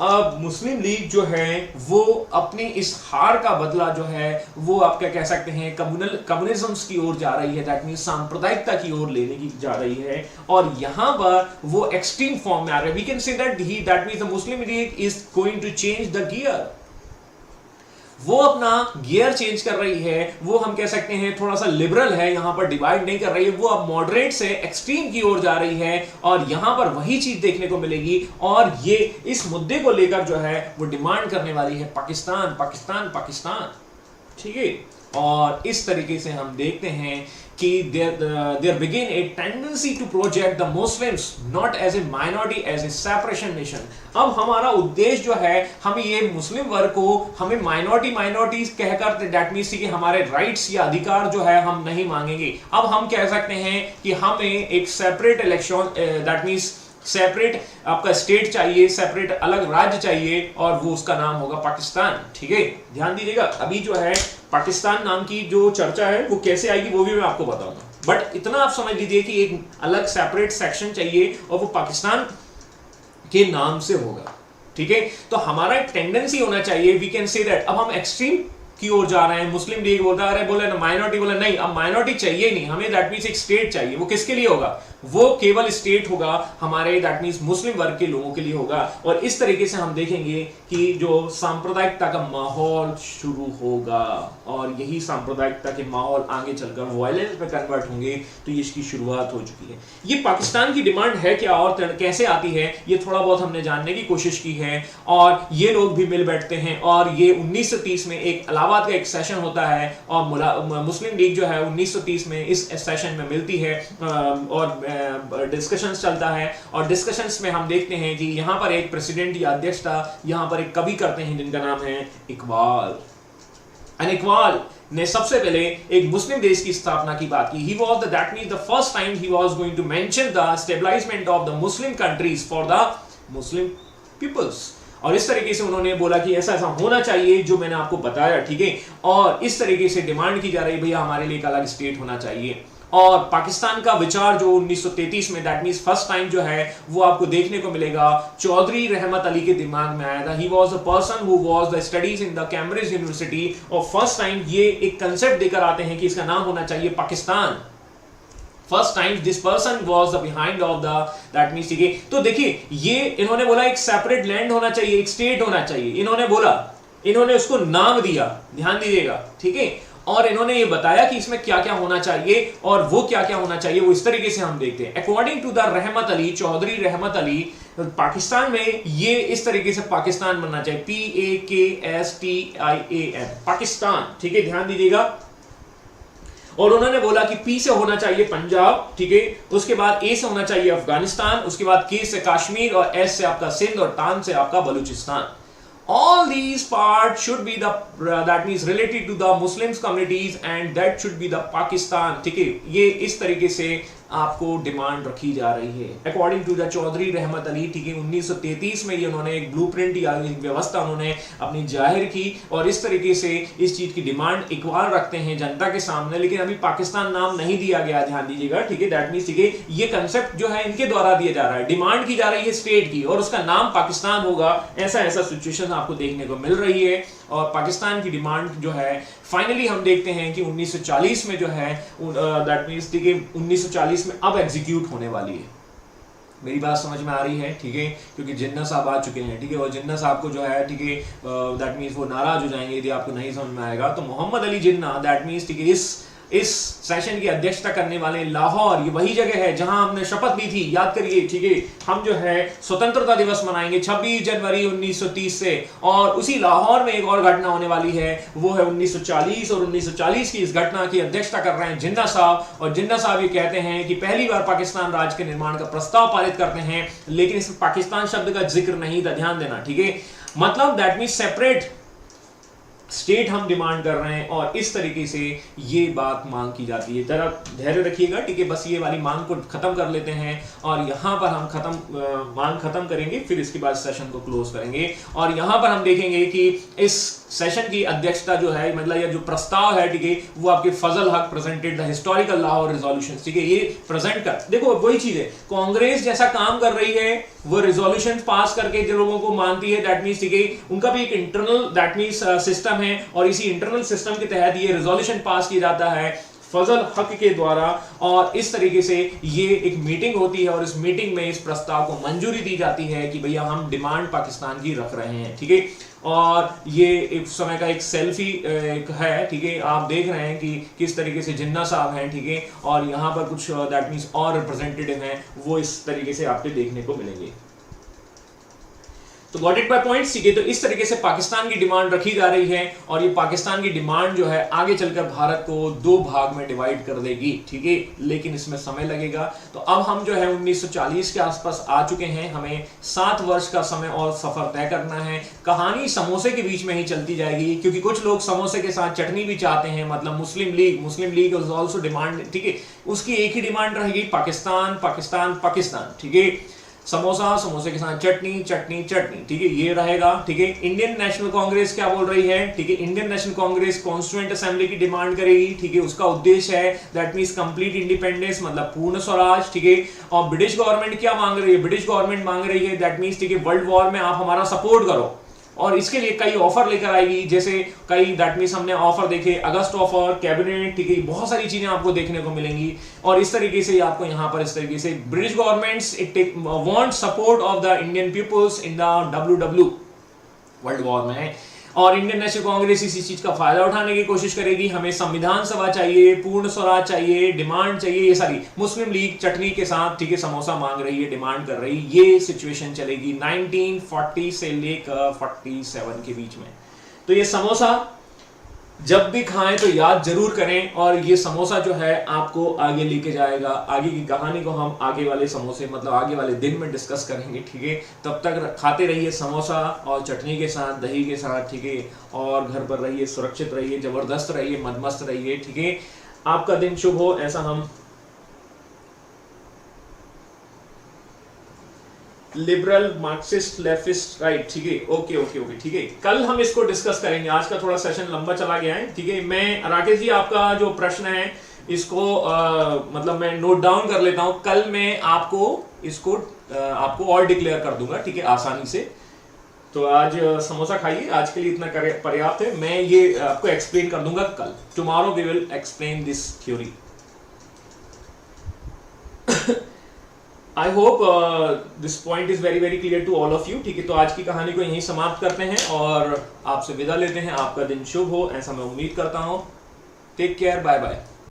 अब मुस्लिम लीग जो है वो अपनी इस हार का बदला जो है वो आप क्या कह सकते हैं, कम्युनिज्म की ओर जा रही है, दैट मींस सांप्रदायिकता की ओर लेने की जा रही है, और यहां पर वो एक्सट्रीम फॉर्म में आ रहा है। We can say that means the Muslim League is going to change the gear. वो अपना गियर चेंज कर रही है, वो हम कह सकते हैं थोड़ा सा लिबरल है, यहां पर डिवाइड नहीं कर रही है, वो अब मॉडरेट से एक्सट्रीम की ओर जा रही है, और यहां पर वही चीज देखने को मिलेगी। और ये इस मुद्दे को लेकर जो है वो डिमांड करने वाली है पाकिस्तान, पाकिस्तान, पाकिस्तान, ठीक है। और इस तरीके से हम देखते हैं कि there begin a tendency to project the Muslims not as a minority as a separation nation। अब हमारा उद्देश्य जो है, हम ये मुस्लिम वर्ग को हमें माइनॉरिटी कहकर दैट मींस कि हमारे राइट्स या अधिकार जो है हम नहीं मांगेंगे। अब हम कह सकते हैं कि हमें एक separate election that means separate आपका स्टेट चाहिए, सेपरेट अलग राज्य चाहिए, और वो उसका नाम होगा पाकिस्तान। ठीक है, ध्यान दीजिएगा। अभी जो है पाकिस्तान नाम की जो चर्चा है वो कैसे आएगी वो भी मैं आपको बताऊंगा, बट इतना आप समझ लीजिए कि एक अलग सेपरेट सेक्शन चाहिए और वो पाकिस्तान के नाम से होगा। ठीक है, तो हमारा एक टेंडेंसी होना चाहिए, वी कैन से दैट। अब हम एक्सट्रीम की ओर जा रहे हैं, मुस्लिम लीग बोलता है, बोले ना माइनॉरिटी, बोले नहीं अब माइनॉरिटी चाहिए नहीं हमें, दैट मींस एक स्टेट चाहिए। वो किसके लिए होगा? वो केवल स्टेट होगा हमारे, दैट मींस मुस्लिम वर्ग के लोगों के लिए होगा। और इस तरीके से हम देखेंगे कि जो सांप्रदायिकता का माहौल शुरू होगा, और यही सांप्रदायिकता के माहौल आगे चलकर वायलेंस में कन्वर्ट होंगे, तो ये इसकी शुरुआत हो चुकी है। ये पाकिस्तान की डिमांड है क्या और कैसे आती है, ये थोड़ा बहुत हमने जानने की कोशिश की है, और ये लोग भी मिल बैठते हैं। और ये 1930 में एक इलाहाबाद का एक सेशन होता है, और मुस्लिम लीग जो है 1930 में इस सेशन में मिलती है, और डिस्कशंस चलता है। और डिस्कशंस में हम देखते हैं कि यहाँ पर एक प्रेसिडेंट या अध्यक्षता यहाँ पर एक कवि करते हैं जिनका नाम है इकबाल। इकबाल ने सबसे पहले एक मुस्लिम देश की स्थापना की बात की। He was that means the first time he was going to mention the establishment of the Muslim countries for the Muslim peoples। और इस तरीके से उन्होंने बोला कि ऐसा ऐसा होना चाहिए जो मैंने आपको बताया। ठीक है, और इस तरीके से डिमांड की जा रही है भैया हमारे लिए एक अलग स्टेट होना चाहिए। और पाकिस्तान का विचार जो 1933 में, दैट मींस फर्स्ट टाइम जो है वो आपको देखने को मिलेगा, चौधरी रहमत अली के दिमाग में आया था। He was the person who was the studies in the Cambridge university, और फर्स्ट टाइम ये एक कंसेप्ट देकर आते हैं कि इसका नाम होना चाहिए Pakistan. First time this person was the behind of the, that means. ठीक है, तो देखिए ये इन्होंने बोला एक सेपरेट लैंड होना चाहिए, एक स्टेट होना चाहिए, इन्होंने बोला, इन्होंने उसको नाम दिया, ध्यान दीजिएगा। ठीक है, और इन्होंने ये बताया कि इसमें क्या क्या होना चाहिए, और वो क्या क्या होना चाहिए वो इस तरीके से हम देखते हैं। अकॉर्डिंग टू द रहमत अली, चौधरी रहमत अली, पाकिस्तान में ये इस तरीके से पाकिस्तान बनना चाहिए, PAKSTIAN, पाकिस्तान। ठीक है, ध्यान दीजिएगा। और उन्होंने बोला कि पी से होना चाहिए पंजाब, ठीक है, उसके बाद ए से होना चाहिए अफगानिस्तान, उसके बाद के से कश्मीर, और एस से आपका सिंध, और टान से आपका Balochistan. All these parts should be the that means related to the Muslims communities and that should be the Pakistan। ठीक है, ये इस तरीके से आपको डिमांड रखी जा रही है अकॉर्डिंग टू द चौधरी रहमत अली। ठीक है, 1933 में ये उन्होंने एक ब्लूप्रिंट या व्यवस्था उन्होंने अपनी जाहिर की, और इस तरीके से इस चीज की डिमांड इकबाल रखते हैं जनता के सामने। लेकिन अभी पाकिस्तान नाम नहीं दिया गया, ध्यान दीजिएगा। ठीक है, दैट मींस ठीक है, ये कंसेप्ट जो है इनके द्वारा दिया जा रहा है, डिमांड की जा रही है स्टेट की, और उसका नाम पाकिस्तान होगा। ऐसा ऐसा सिचुएशन आपको देखने को मिल रही है, और पाकिस्तान की डिमांड जो है फाइनली हम देखते हैं कि 1940 में जो है, दैट मींस ठीक है, 1940 में अब एग्जीक्यूट होने वाली है। मेरी बात समझ में आ रही है? ठीक है, क्योंकि जिन्ना साहब आ चुके हैं। ठीक है, और जिन्ना साहब को जो है, ठीक है, दैट मींस वो नाराज हो जाएंगे यदि आपको नहीं समझ में आएगा। तो मोहम्मद अली जिन्ना, दैट मींस ठीक है, इस सेशन की अध्यक्षता करने वाले लाहौर, ये वही जगह है जहां हमने शपथ ली थी, याद करिए। ठीक है, हम जो है स्वतंत्रता दिवस मनाएंगे 26 जनवरी 1930 से, और उसी लाहौर में एक और घटना होने वाली है, वो है 1940, और 1940 की इस घटना की अध्यक्षता कर रहे हैं जिन्ना साहब। और जिन्ना साहब ये कहते हैं कि पहली बार पाकिस्तान राज्य के निर्माण का प्रस्ताव पारित करते हैं, लेकिन इसमें पाकिस्तान शब्द का जिक्र नहीं था, ध्यान देना। ठीक है, मतलब दैट मींस सेपरेट स्टेट हम डिमांड कर रहे हैं, और इस तरीके से ये बात मांग की जाती है। जरा धैर्य रखिएगा। ठीक है, बस ये वाली मांग को खत्म कर लेते हैं, और यहां पर हम मांग खत्म करेंगे, फिर इसके बाद सेशन को क्लोज करेंगे। और यहां पर हम देखेंगे कि इस सेशन की अध्यक्षता जो है, मतलब ये जो प्रस्ताव है, ठीक है, वो आपके फजल हक प्रेजेंटेड द हिस्टोरिकल लॉ और रिजोल्यूशंस। ठीक है, ये प्रेजेंट कर, देखो वही चीज है, कांग्रेस जैसा काम कर रही है, वो रिजोल्यूशन पास करके जो लोगों को मानती है, दैट मींस ठीक है, उनका भी एक इंटरनल दैट मींस सिस्टम है, और इसी इंटरनल सिस्टम के तहत ये रिजोल्यूशन पास किया जाता है फजल हक के द्वारा। और इस तरीके से ये एक मीटिंग होती है, और इस मीटिंग में इस प्रस्ताव को मंजूरी दी जाती है कि भैया हम डिमांड पाकिस्तान की रख रहे हैं। ठीक है, और ये एक समय का एक सेल्फी है। ठीक है, आप देख रहे हैं कि किस तरीके से जिन्ना साहब हैं। ठीक है, और यहाँ पर कुछ दैट मींस और रिप्रेजेंटेटिव हैं, वो इस तरीके से आपको देखने को मिलेंगे। तो गॉट इट बाय पॉइंट्स। ठीक है, तो इस तरीके से पाकिस्तान की डिमांड रखी जा रही है, और ये पाकिस्तान की डिमांड जो है आगे चलकर भारत को 2 भाग में डिवाइड कर देगी। ठीक है, लेकिन इसमें समय लगेगा। तो अब हम जो है 1940 के आसपास आ चुके हैं, हमें 7 वर्ष का समय और सफर तय करना है। कहानी समोसे के बीच में ही चलती जाएगी, क्योंकि कुछ लोग समोसे के साथ चटनी भी चाहते हैं, मतलब मुस्लिम लीग इज आल्सो डिमांड। ठीक है, उसकी एक ही डिमांड रहेगी, पाकिस्तान पाकिस्तान पाकिस्तान। ठीक है, समोसा, समोसे के साथ चटनी, चटनी, चटनी, ठीक है, ये रहेगा। ठीक है, इंडियन नेशनल कांग्रेस क्या बोल रही है? ठीक है, Indian National Congress constituent assembly की डिमांड करेगी। ठीक है, उसका उद्देश्य है दैट मींस कंप्लीट इंडिपेंडेंस, मतलब पूर्ण स्वराज। ठीक है, और ब्रिटिश गवर्नमेंट क्या मांग रही है? ब्रिटिश गवर्नमेंट मांग रही है दैट मींस ठीक है वर्ल्ड वॉर में आप हमारा सपोर्ट करो, और इसके लिए कई ऑफर लेकर आएगी, जैसे कई दैट मींस हमने ऑफर देखे, अगस्त ऑफर, कैबिनेट, ठीक है, बहुत सारी चीजें आपको देखने को मिलेंगी। और इस तरीके से आपको यहाँ पर इस तरीके से British governments it want support of the Indian peoples in the WW world war में, और इंडियन नेशनल कांग्रेस इसी चीज का फायदा उठाने की कोशिश करेगी। हमें संविधान सभा चाहिए, पूर्ण स्वराज चाहिए, डिमांड चाहिए, ये सारी। मुस्लिम लीग चटनी के साथ ठीक है समोसा मांग रही है, डिमांड कर रही है। ये सिचुएशन चलेगी 1940 से लेकर 47 के बीच में। तो ये समोसा जब भी खाएं तो याद जरूर करें, और ये समोसा जो है आपको आगे लेके जाएगा। आगे की कहानी को हम आगे वाले समोसे मतलब आगे वाले दिन में डिस्कस करेंगे। ठीक है, तब तक खाते रहिए समोसा और चटनी के साथ, दही के साथ। ठीक है, और घर पर रहिए, सुरक्षित रहिए, जबरदस्त रहिए, मदमस्त रहिए। ठीक है, आपका दिन शुभ हो, ऐसा हम लिबरल, मार्क्सिस्ट, लेफ्टिस्ट, राइट। ठीक है, ओके ओके ओके, ठीक है, कल हम इसको डिस्कस करेंगे। आज का थोड़ा सेशन लंबा चला गया है। ठीक है, मैं राकेश जी आपका जो प्रश्न है इसको मतलब मैं नोट डाउन कर लेता हूं। कल मैं आपको इसको आपको और डिक्लेयर कर दूंगा, ठीक है, आसानी से। तो आज समोसा खाइए, आज के लिए इतना पर्याप्त है। मैं ये आपको एक्सप्लेन कर दूंगा कल। Tomorrow we will explain this theory. I hope this point is very very clear to all of you. ठीक है, तो आज की कहानी को यहीं समाप्त करते हैं और आपसे विदा लेते हैं। आपका दिन शुभ हो, ऐसा मैं उम्मीद करता हूं। Take care, bye bye.